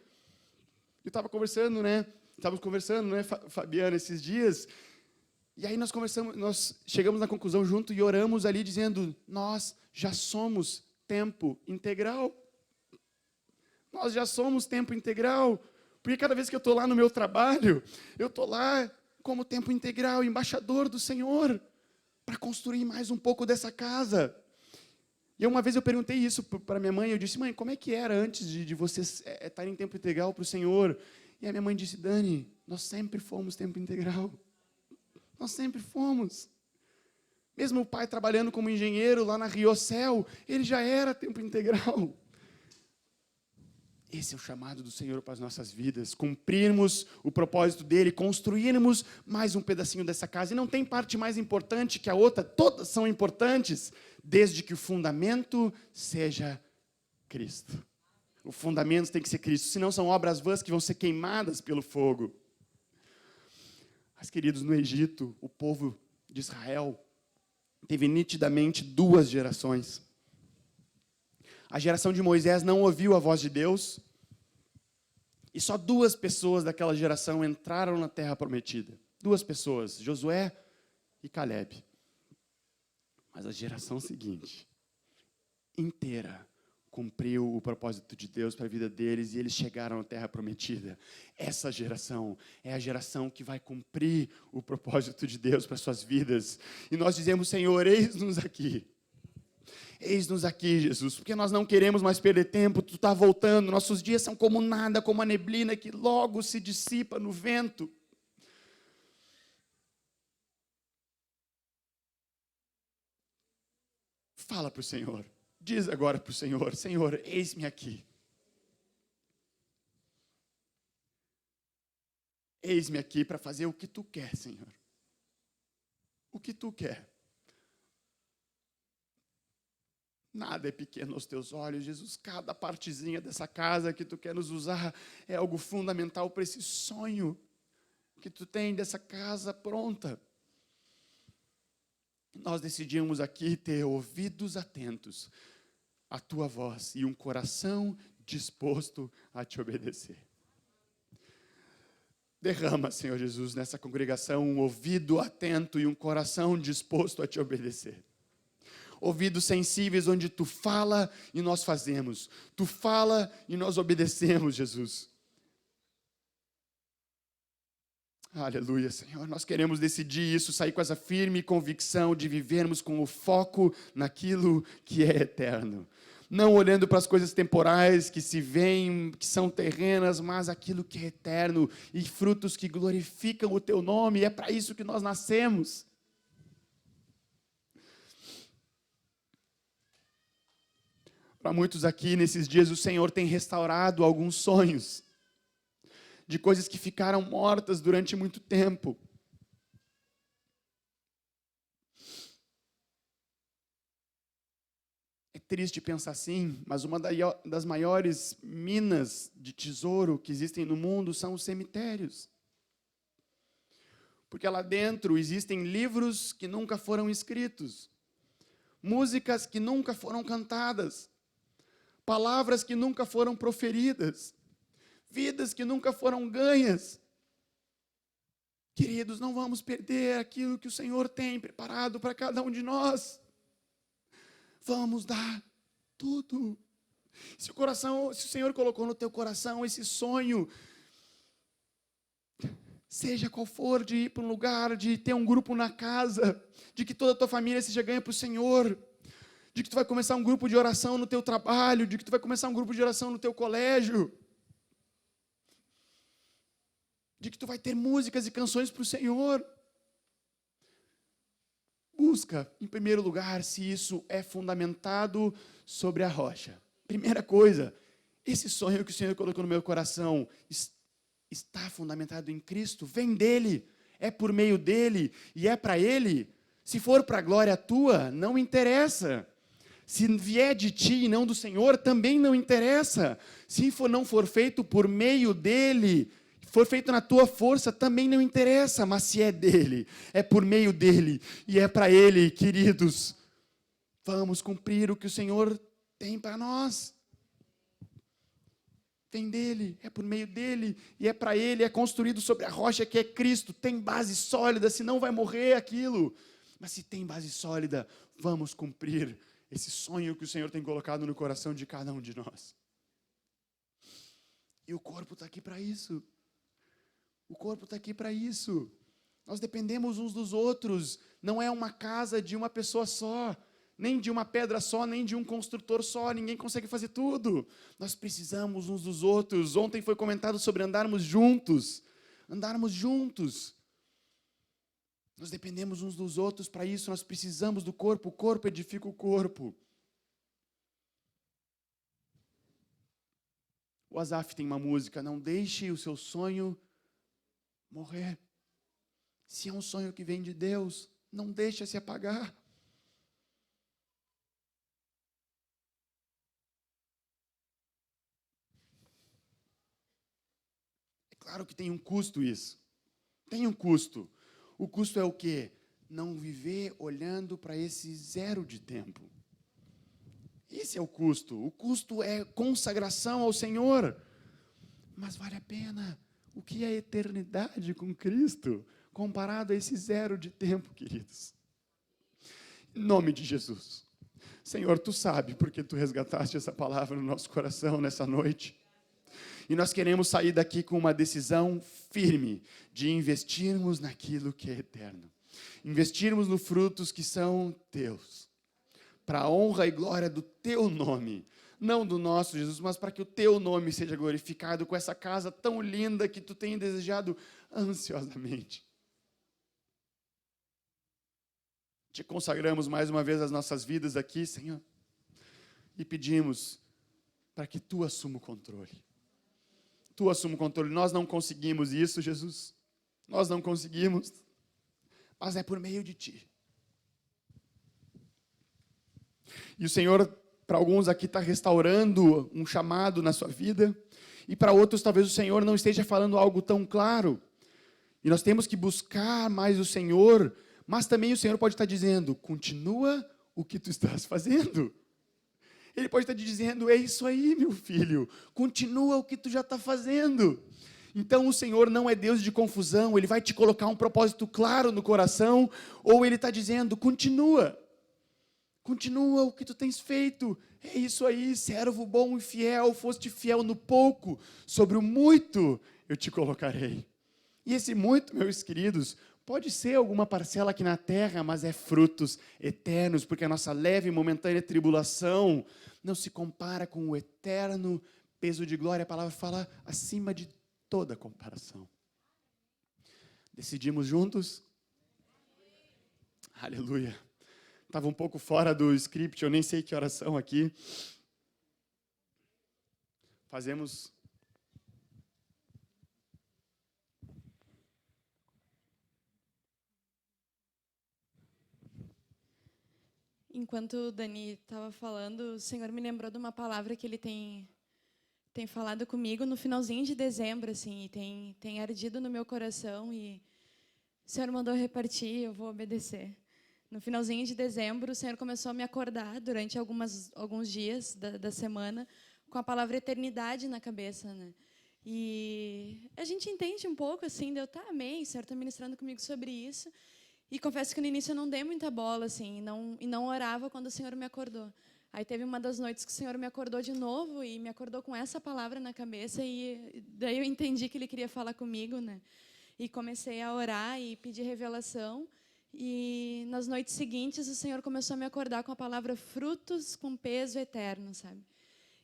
Eu estava conversando, Estávamos conversando, Fabiana, esses dias, e aí nós chegamos na conclusão junto e oramos ali dizendo, nós já somos tempo integral. Nós já somos tempo integral, porque cada vez que eu estou lá no meu trabalho, eu estou lá como tempo integral, embaixador do Senhor, para construir mais um pouco dessa casa. E uma vez eu perguntei isso para minha mãe, eu disse, mãe, como é que era antes de vocês estarem em tempo integral para o Senhor? E a minha mãe disse, Dani, nós sempre fomos tempo integral. Nós sempre fomos. Mesmo o pai trabalhando como engenheiro lá na Riocel, ele já era tempo integral. Esse é o chamado do Senhor para as nossas vidas, cumprirmos o propósito dele, construirmos mais um pedacinho dessa casa. E não tem parte mais importante que a outra, todas são importantes, desde que o fundamento seja Cristo. O fundamento tem que ser Cristo, senão são obras vãs que vão ser queimadas pelo fogo. Mas, queridos, no Egito, o povo de Israel teve nitidamente 2 gerações. A geração de Moisés não ouviu a voz de Deus, e só 2 pessoas daquela geração entraram na terra prometida. 2 pessoas, Josué e Calebe. Mas a geração seguinte, inteira, cumpriu o propósito de Deus para a vida deles, e eles chegaram na terra prometida. Essa geração é a geração que vai cumprir o propósito de Deus para as suas vidas. E nós dizemos, Senhor, eis-nos aqui. Eis-nos aqui, Jesus, porque nós não queremos mais perder tempo, Tu está voltando, nossos dias são como nada, como a neblina que logo se dissipa no vento. Fala para o Senhor, diz agora para o Senhor, Senhor, eis-me aqui. Eis-me aqui para fazer o que Tu quer, Senhor. O que Tu quer. Nada é pequeno aos Teus olhos, Jesus. Cada partezinha dessa casa que Tu quer nos usar é algo fundamental para esse sonho que Tu tem dessa casa pronta. Nós decidimos aqui ter ouvidos atentos à Tua voz e um coração disposto a Te obedecer. Derrama, Senhor Jesus, nessa congregação um ouvido atento e um coração disposto a Te obedecer. Ouvidos sensíveis onde Tu fala e nós fazemos. Tu fala e nós obedecemos, Jesus. Aleluia, Senhor. Nós queremos decidir isso, sair com essa firme convicção de vivermos com o foco naquilo que é eterno. Não olhando para as coisas temporais que se veem, que são terrenas, mas aquilo que é eterno e frutos que glorificam o Teu nome. É para isso que nós nascemos. Para muitos aqui, nesses dias, o Senhor tem restaurado alguns sonhos de coisas que ficaram mortas durante muito tempo. É triste pensar assim, mas uma das maiores minas de tesouro que existem no mundo são os cemitérios. Porque lá dentro existem livros que nunca foram escritos, músicas que nunca foram cantadas, palavras que nunca foram proferidas, vidas que nunca foram ganhas. Queridos, não vamos perder aquilo que o Senhor tem preparado para cada um de nós. Vamos dar tudo. Se o Senhor colocou no teu coração esse sonho, seja qual for, de ir para um lugar, de ter um grupo na casa, de que toda a tua família seja ganha para o Senhor, de que tu vai começar um grupo de oração no teu trabalho, de que tu vai começar um grupo de oração no teu colégio, de que tu vai ter músicas e canções para o Senhor. Busca, em primeiro lugar, se isso é fundamentado sobre a rocha. Primeira coisa, esse sonho que o Senhor colocou no meu coração está fundamentado em Cristo, vem dEle, é por meio dEle e é para Ele. Se for para a glória tua, não interessa. Se vier de ti e não do Senhor, também não interessa. Se não for feito por meio dEle, for feito na tua força, também não interessa, mas se é dele, é por meio dele, e é para ele, queridos, vamos cumprir o que o Senhor tem para nós. Vem dele, é por meio dele, e é para ele, é construído sobre a rocha que é Cristo, tem base sólida, senão vai morrer aquilo, mas se tem base sólida, vamos cumprir esse sonho que o Senhor tem colocado no coração de cada um de nós. E o corpo está aqui para isso. O corpo está aqui para isso. Nós dependemos uns dos outros. Não é uma casa de uma pessoa só. nem de uma pedra só, nem de um construtor só, ninguém consegue fazer tudo. Nós precisamos uns dos outros. Ontem foi comentado sobre andarmos juntos. Andarmos juntos. Nós dependemos uns dos outros para isso, nós precisamos do corpo, o corpo edifica o corpo. O Asaf tem uma música, não deixe o seu sonho morrer. Se é um sonho que vem de Deus, não deixa se apagar. É claro que tem um custo isso. Tem um custo. O custo é o quê? Não viver olhando para esse zero de tempo. Esse é o custo. O custo é consagração ao Senhor. Mas vale a pena. O que é a eternidade com Cristo, comparado a esse zero de tempo, queridos? Em nome de Jesus. Senhor, Tu sabe porque Tu resgataste essa palavra no nosso coração nessa noite. E nós queremos sair daqui com uma decisão firme de investirmos naquilo que é eterno. Investirmos nos frutos que são Teus. Para a honra e glória do Teu nome. Não do nosso, Jesus, mas para que o Teu nome seja glorificado com essa casa tão linda que Tu tem desejado ansiosamente. Te consagramos mais uma vez as nossas vidas aqui, Senhor. E pedimos para que Tu assuma o controle. Tu assuma o controle. Nós não conseguimos isso, Jesus. Nós não conseguimos. Mas é por meio de Ti. E o Senhor, para alguns aqui, está restaurando um chamado na sua vida. E para outros, talvez o Senhor não esteja falando algo tão claro. E nós temos que buscar mais o Senhor. Mas também o Senhor pode estar dizendo, continua o que tu estás fazendo. Ele pode estar te dizendo, é isso aí, meu filho. Continua o que tu já está fazendo. Então, o Senhor não é Deus de confusão. Ele vai te colocar um propósito claro no coração. Ou Ele está dizendo, continua. Continua o que tu tens feito. É isso aí, servo bom e fiel. Foste fiel no pouco. Sobre o muito eu te colocarei. E esse muito, meus queridos, pode ser alguma parcela aqui na terra, mas é frutos eternos, porque a nossa leve e momentânea tribulação não se compara com o eterno peso de glória. A palavra fala acima de toda comparação. Decidimos juntos? Aleluia. Estava um pouco fora do script, eu nem sei que oração aqui. Fazemos... Enquanto o Dani estava falando, o Senhor me lembrou de uma palavra que Ele tem falado comigo no finalzinho de dezembro, assim, e tem ardido no meu coração, e o Senhor mandou repartir, eu vou obedecer. No finalzinho de dezembro, o Senhor começou a me acordar durante alguns dias da semana com a palavra eternidade na cabeça, né? E a gente entende um pouco, assim, amém, o Senhor está ministrando comigo sobre isso. E confesso que no início eu não dei muita bola, assim, e não orava quando o Senhor me acordou. Aí teve uma das noites que o Senhor me acordou de novo e me acordou com essa palavra na cabeça, e daí eu entendi que Ele queria falar comigo, né? E comecei a orar e pedir revelação. E nas noites seguintes o Senhor começou a me acordar com a palavra frutos com peso eterno, sabe?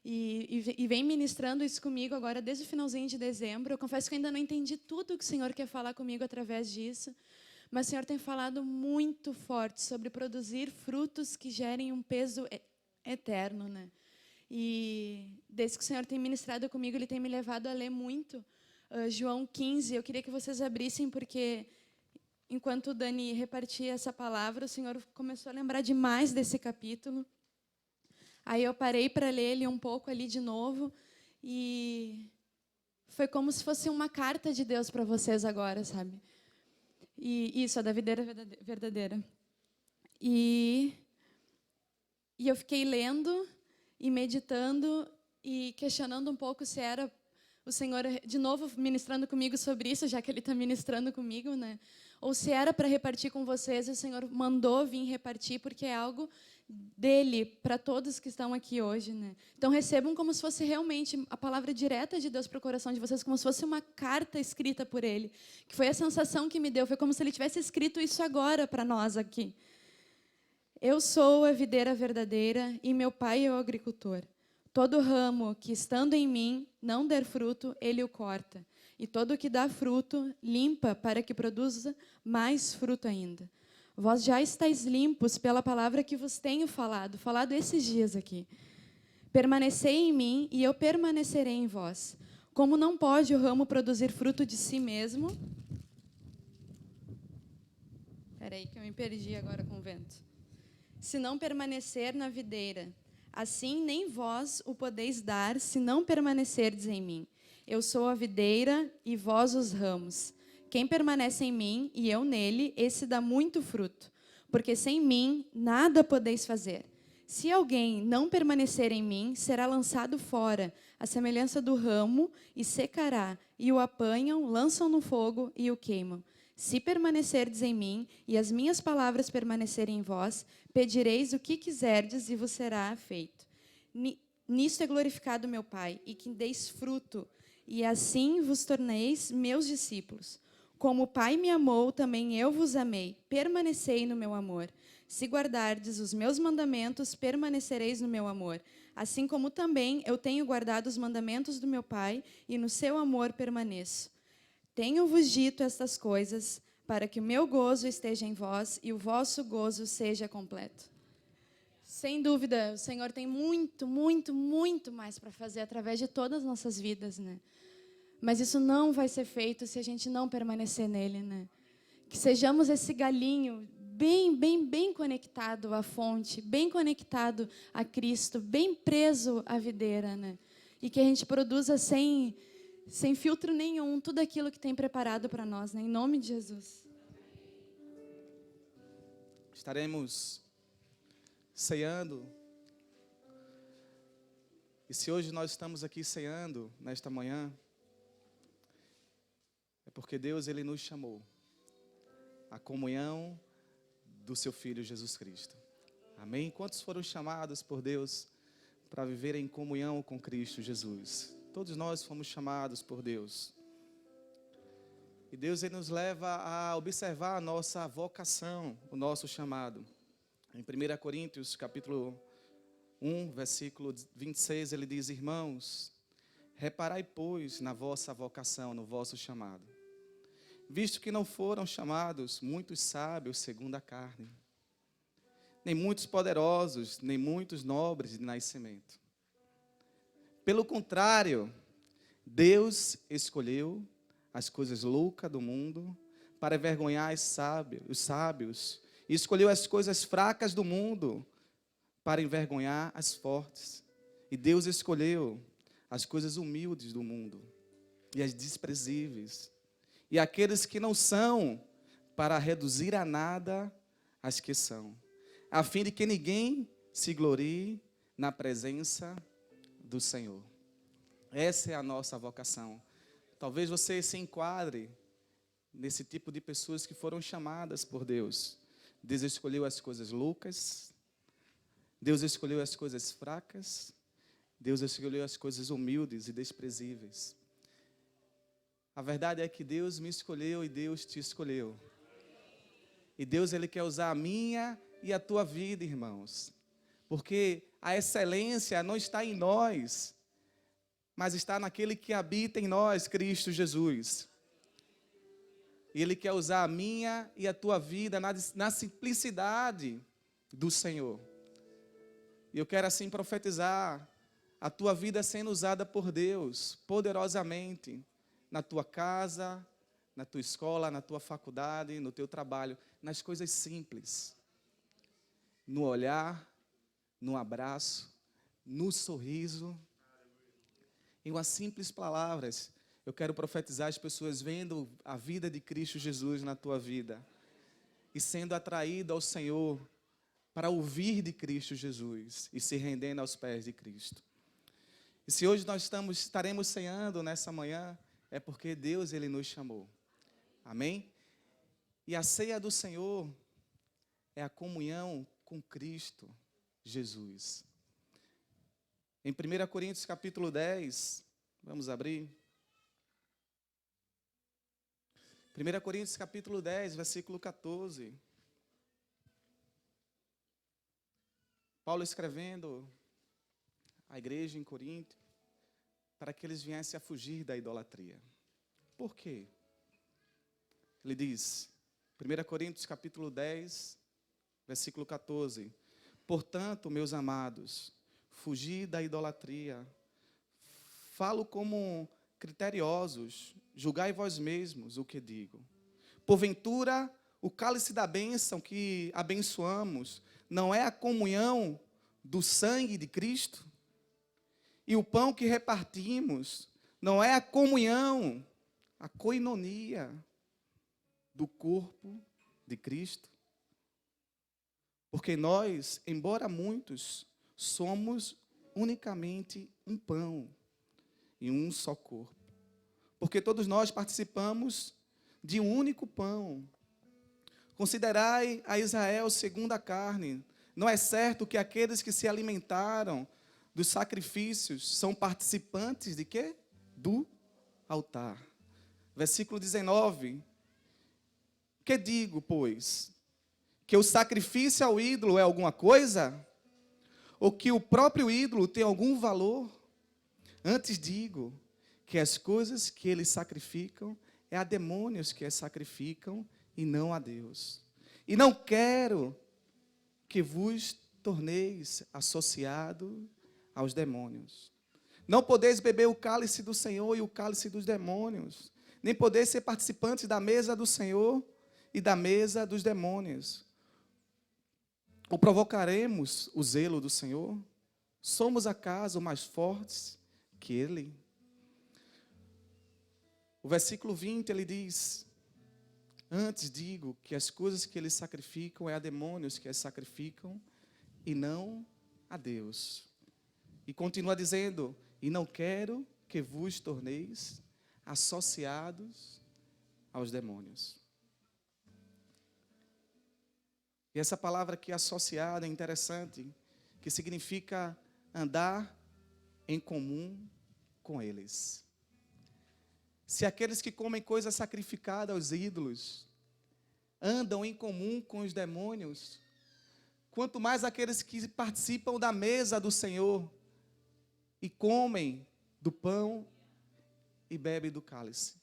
E vem ministrando isso comigo agora desde o finalzinho de dezembro. Eu confesso que ainda não entendi tudo que o Senhor quer falar comigo através disso. Mas o Senhor tem falado muito forte sobre produzir frutos que gerem um peso eterno, né? E desde que o Senhor tem ministrado comigo, Ele tem me levado a ler muito João 15. Eu queria que vocês abrissem, porque enquanto o Dani repartia essa palavra, o Senhor começou a lembrar demais desse capítulo. Aí eu parei para ler ele um pouco ali de novo, e foi como se fosse uma carta de Deus para vocês agora, sabe? E isso, a da videira verdadeira. E eu fiquei lendo e meditando e questionando um pouco se era o Senhor de novo ministrando comigo sobre isso, já que Ele está ministrando comigo, né? Ou se era para repartir com vocês, e o Senhor mandou vir repartir, porque é algo dele para todos que estão aqui hoje, né? Então recebam como se fosse realmente a palavra direta de Deus para o coração de vocês, como se fosse uma carta escrita por Ele, que foi a sensação que me deu, foi como se Ele tivesse escrito isso agora para nós aqui. Eu sou a videira verdadeira e meu pai é o agricultor. Todo ramo que, estando em mim, não der fruto, ele o corta. E todo o que dá fruto, limpa para que produza mais fruto ainda. Vós já estáis limpos pela palavra que vos tenho falado esses dias aqui. Permanecei em mim e eu permanecerei em vós. Como não pode o ramo produzir fruto de si mesmo... Espera aí que eu me perdi agora com o vento. Se não permanecer na videira, assim nem vós o podeis dar, se não permanecerdes em mim. Eu sou a videira e vós os ramos. Quem permanece em mim e eu nele, esse dá muito fruto, porque sem mim nada podeis fazer. Se alguém não permanecer em mim, será lançado fora, à semelhança do ramo, e secará, e o apanham, lançam no fogo e o queimam. Se permanecerdes em mim, e as minhas palavras permanecerem em vós, pedireis o que quiserdes e vos será feito. Nisto é glorificado meu Pai, e que deis fruto, e assim vos torneis meus discípulos. Como o Pai me amou, também eu vos amei. Permanecei no meu amor. Se guardardes os meus mandamentos, permanecereis no meu amor. Assim como também eu tenho guardado os mandamentos do meu Pai, e no seu amor permaneço. Tenho-vos dito estas coisas, para que o meu gozo esteja em vós, e o vosso gozo seja completo. Sem dúvida, o Senhor tem muito, muito, muito mais para fazer através de todas as nossas vidas, né? Mas isso não vai ser feito se a gente não permanecer nele, né? Que sejamos esse galinho bem conectado à fonte, bem conectado a Cristo, bem preso à videira, né? E que a gente produza sem filtro nenhum tudo aquilo que tem preparado para nós, né? Em nome de Jesus. Estaremos ceando. E se hoje nós estamos aqui ceando, nesta manhã, é porque Deus, Ele nos chamou à comunhão do Seu Filho Jesus Cristo. Amém? Quantos foram chamados por Deus para viver em comunhão com Cristo Jesus? Todos nós fomos chamados por Deus. E Deus, Ele nos leva a observar a nossa vocação, o nosso chamado. Em 1 Coríntios, capítulo 1, versículo 26, ele diz: irmãos, reparai, pois, na vossa vocação, no vosso chamado. Visto que não foram chamados muitos sábios segundo a carne, nem muitos poderosos, nem muitos nobres de nascimento. Pelo contrário, Deus escolheu as coisas loucas do mundo para envergonhar os sábios, e escolheu as coisas fracas do mundo para envergonhar as fortes. E Deus escolheu as coisas humildes do mundo e as desprezíveis, e aqueles que não são, para reduzir a nada as que são, a fim de que ninguém se glorie na presença do Senhor. Essa é a nossa vocação. Talvez você se enquadre nesse tipo de pessoas que foram chamadas por Deus. Deus escolheu as coisas loucas, Deus escolheu as coisas fracas, Deus escolheu as coisas humildes e desprezíveis. A verdade é que Deus me escolheu e Deus te escolheu. E Deus, Ele quer usar a minha e a tua vida, irmãos. Porque a excelência não está em nós, mas está naquele que habita em nós, Cristo Jesus. E Ele quer usar a minha e a tua vida na simplicidade do Senhor. E eu quero assim profetizar a tua vida sendo usada por Deus, poderosamente, na tua casa, na tua escola, na tua faculdade, no teu trabalho, nas coisas simples. No olhar, no abraço, no sorriso. Em umas simples palavras, eu quero profetizar as pessoas vendo a vida de Cristo Jesus na tua vida e sendo atraído ao Senhor para ouvir de Cristo Jesus e se rendendo aos pés de Cristo. E se hoje nós estaremos ceando nessa manhã, é porque Deus, Ele nos chamou. Amém? E a ceia do Senhor é a comunhão com Cristo Jesus. Em 1 Coríntios capítulo 10, vamos abrir. 1 Coríntios capítulo 10, versículo 14. Paulo escrevendo à igreja em Corinto para que eles viessem a fugir da idolatria. Por quê? Ele diz, 1 Coríntios capítulo 10, versículo 14, portanto, meus amados, fugi da idolatria. Falo como criteriosos, julgai vós mesmos o que digo. Porventura, o cálice da bênção que abençoamos não é a comunhão do sangue de Cristo? E o pão que repartimos não é a comunhão, a koinonia do corpo de Cristo? Porque nós, embora muitos, somos unicamente um pão e um só corpo. Porque todos nós participamos de um único pão. Considerai a Israel segundo a carne. Não é certo que aqueles que se alimentaram dos sacrifícios são participantes de quê? Do altar. Versículo 19. Que digo, pois? Que o sacrifício ao ídolo é alguma coisa? Ou que o próprio ídolo tem algum valor? Antes digo que as coisas que eles sacrificam é a demônios que as sacrificam e não a Deus. E não quero que vos torneis associados aos demônios. Não podeis beber o cálice do Senhor e o cálice dos demônios, nem podeis ser participantes da mesa do Senhor e da mesa dos demônios. Ou provocaremos o zelo do Senhor? Somos acaso mais fortes que Ele? O versículo 20, ele diz, antes digo que as coisas que eles sacrificam é a demônios que as sacrificam e não a Deus. E continua dizendo, e não quero que vos torneis associados aos demônios. E essa palavra aqui, associada, é interessante, que significa andar em comum com eles. Se aqueles que comem coisa sacrificada aos ídolos andam em comum com os demônios, quanto mais aqueles que participam da mesa do Senhor e comem do pão e bebem do cálice.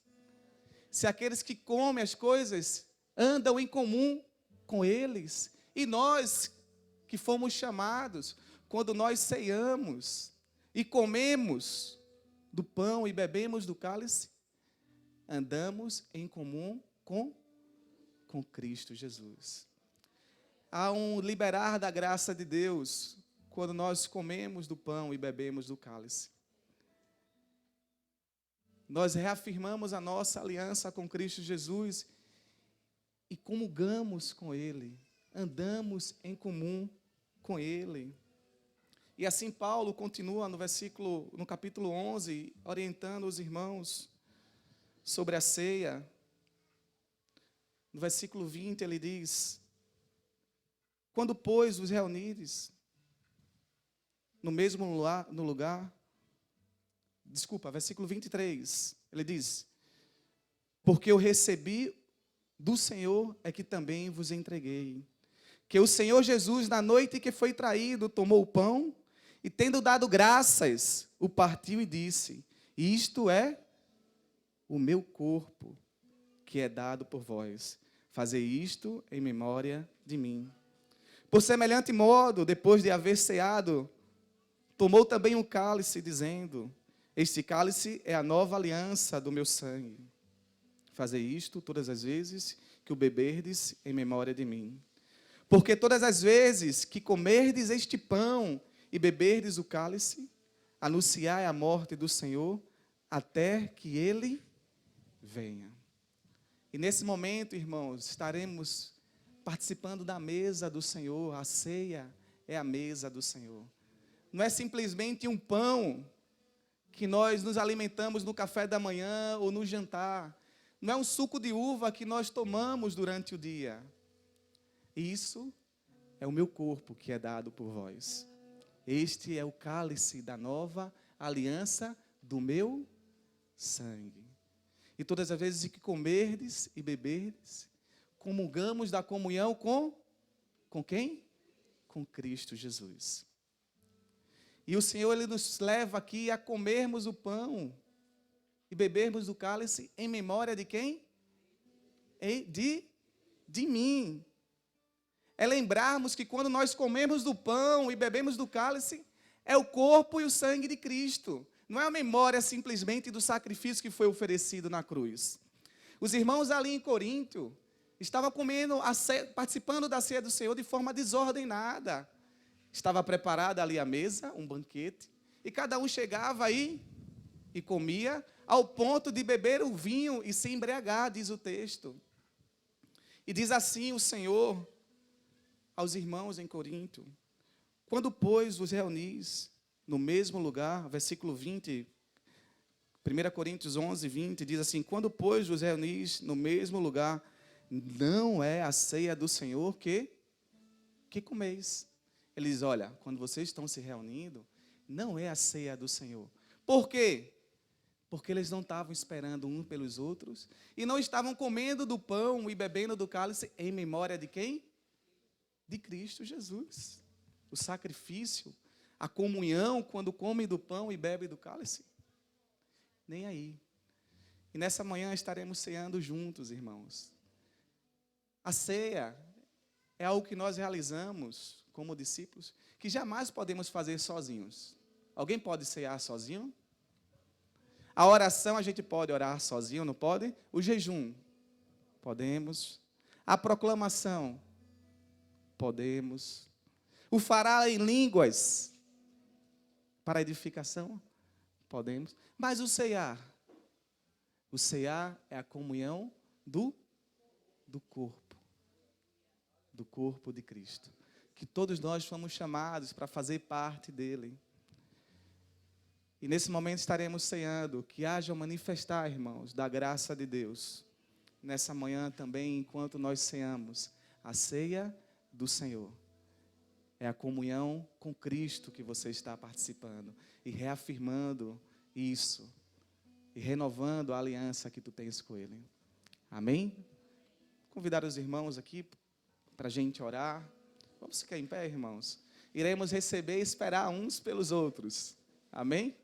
Se aqueles que comem as coisas andam em comum com eles, e nós que fomos chamados, quando nós ceiamos e comemos do pão e bebemos do cálice, andamos em comum com Cristo Jesus. Há um liberar da graça de Deus quando nós comemos do pão e bebemos do cálice. Nós reafirmamos a nossa aliança com Cristo Jesus e comungamos com Ele, andamos em comum com Ele. E assim Paulo continua no capítulo 11, orientando os irmãos sobre a ceia. No versículo 20 ele diz, quando, pois, vos reunires no mesmo lugar, versículo 23, ele diz, porque eu recebi do Senhor é que também vos entreguei, que o Senhor Jesus, na noite que foi traído, tomou o pão, e tendo dado graças, o partiu e disse, isto é o meu corpo, que é dado por vós. Fazei isto em memória de mim. Por semelhante modo, depois de haver ceado, tomou também um cálice, dizendo, este cálice é a nova aliança do meu sangue. Fazei isto todas as vezes que o beberdes em memória de mim. Porque todas as vezes que comerdes este pão e beberdes o cálice, anunciai a morte do Senhor, até que Ele venha. E nesse momento, irmãos, estaremos participando da mesa do Senhor. A ceia é a mesa do Senhor. Não é simplesmente um pão que nós nos alimentamos no café da manhã ou no jantar. Não é um suco de uva que nós tomamos durante o dia. Isso é o meu corpo que é dado por vós. Este é o cálice da nova aliança do meu sangue. E todas as vezes que comerdes e beberdes, comungamos da comunhão com quem? com Cristo Jesus. E o Senhor, Ele nos leva aqui a comermos o pão e bebermos do cálice em memória de quem? De mim. É lembrarmos que quando nós comemos do pão e bebemos do cálice, é o corpo e o sangue de Cristo. Não é a memória simplesmente do sacrifício que foi oferecido na cruz. Os irmãos ali em Corinto estavam comendo, participando da ceia do Senhor de forma desordenada. Estava preparada ali a mesa, um banquete, e cada um chegava aí e comia, ao ponto de beber o vinho e se embriagar, diz o texto. E diz assim o Senhor aos irmãos em Corinto: quando, pois, vos reunis no mesmo lugar, versículo 20, 1 Coríntios 11, 20, diz assim: quando, pois, vos reunis no mesmo lugar, não é a ceia do Senhor que comeis. Ele diz: olha, quando vocês estão se reunindo, não é a ceia do Senhor. Por quê? Porque eles não estavam esperando um pelos outros e não estavam comendo do pão e bebendo do cálice em memória de quem? De Cristo Jesus. O sacrifício, a comunhão, quando come do pão e bebe do cálice. Nem aí. E nessa manhã estaremos ceando juntos, irmãos. A ceia é algo que nós realizamos como discípulos, que jamais podemos fazer sozinhos. Alguém pode cear sozinho? A oração a gente pode orar sozinho, não pode? O jejum, podemos. A proclamação, podemos. O falar em línguas, para edificação, podemos. Mas o cear é a comunhão do corpo de Cristo. Que todos nós fomos chamados para fazer parte dele. E nesse momento estaremos ceando, que haja um manifestar, irmãos, da graça de Deus. Nessa manhã também, enquanto nós ceamos, a ceia do Senhor. É a comunhão com Cristo que você está participando. E reafirmando isso. E renovando a aliança que tu tens com Ele. Amém? Convidar os irmãos aqui para a gente orar. Vamos ficar em pé, irmãos. Iremos receber e esperar uns pelos outros. Amém?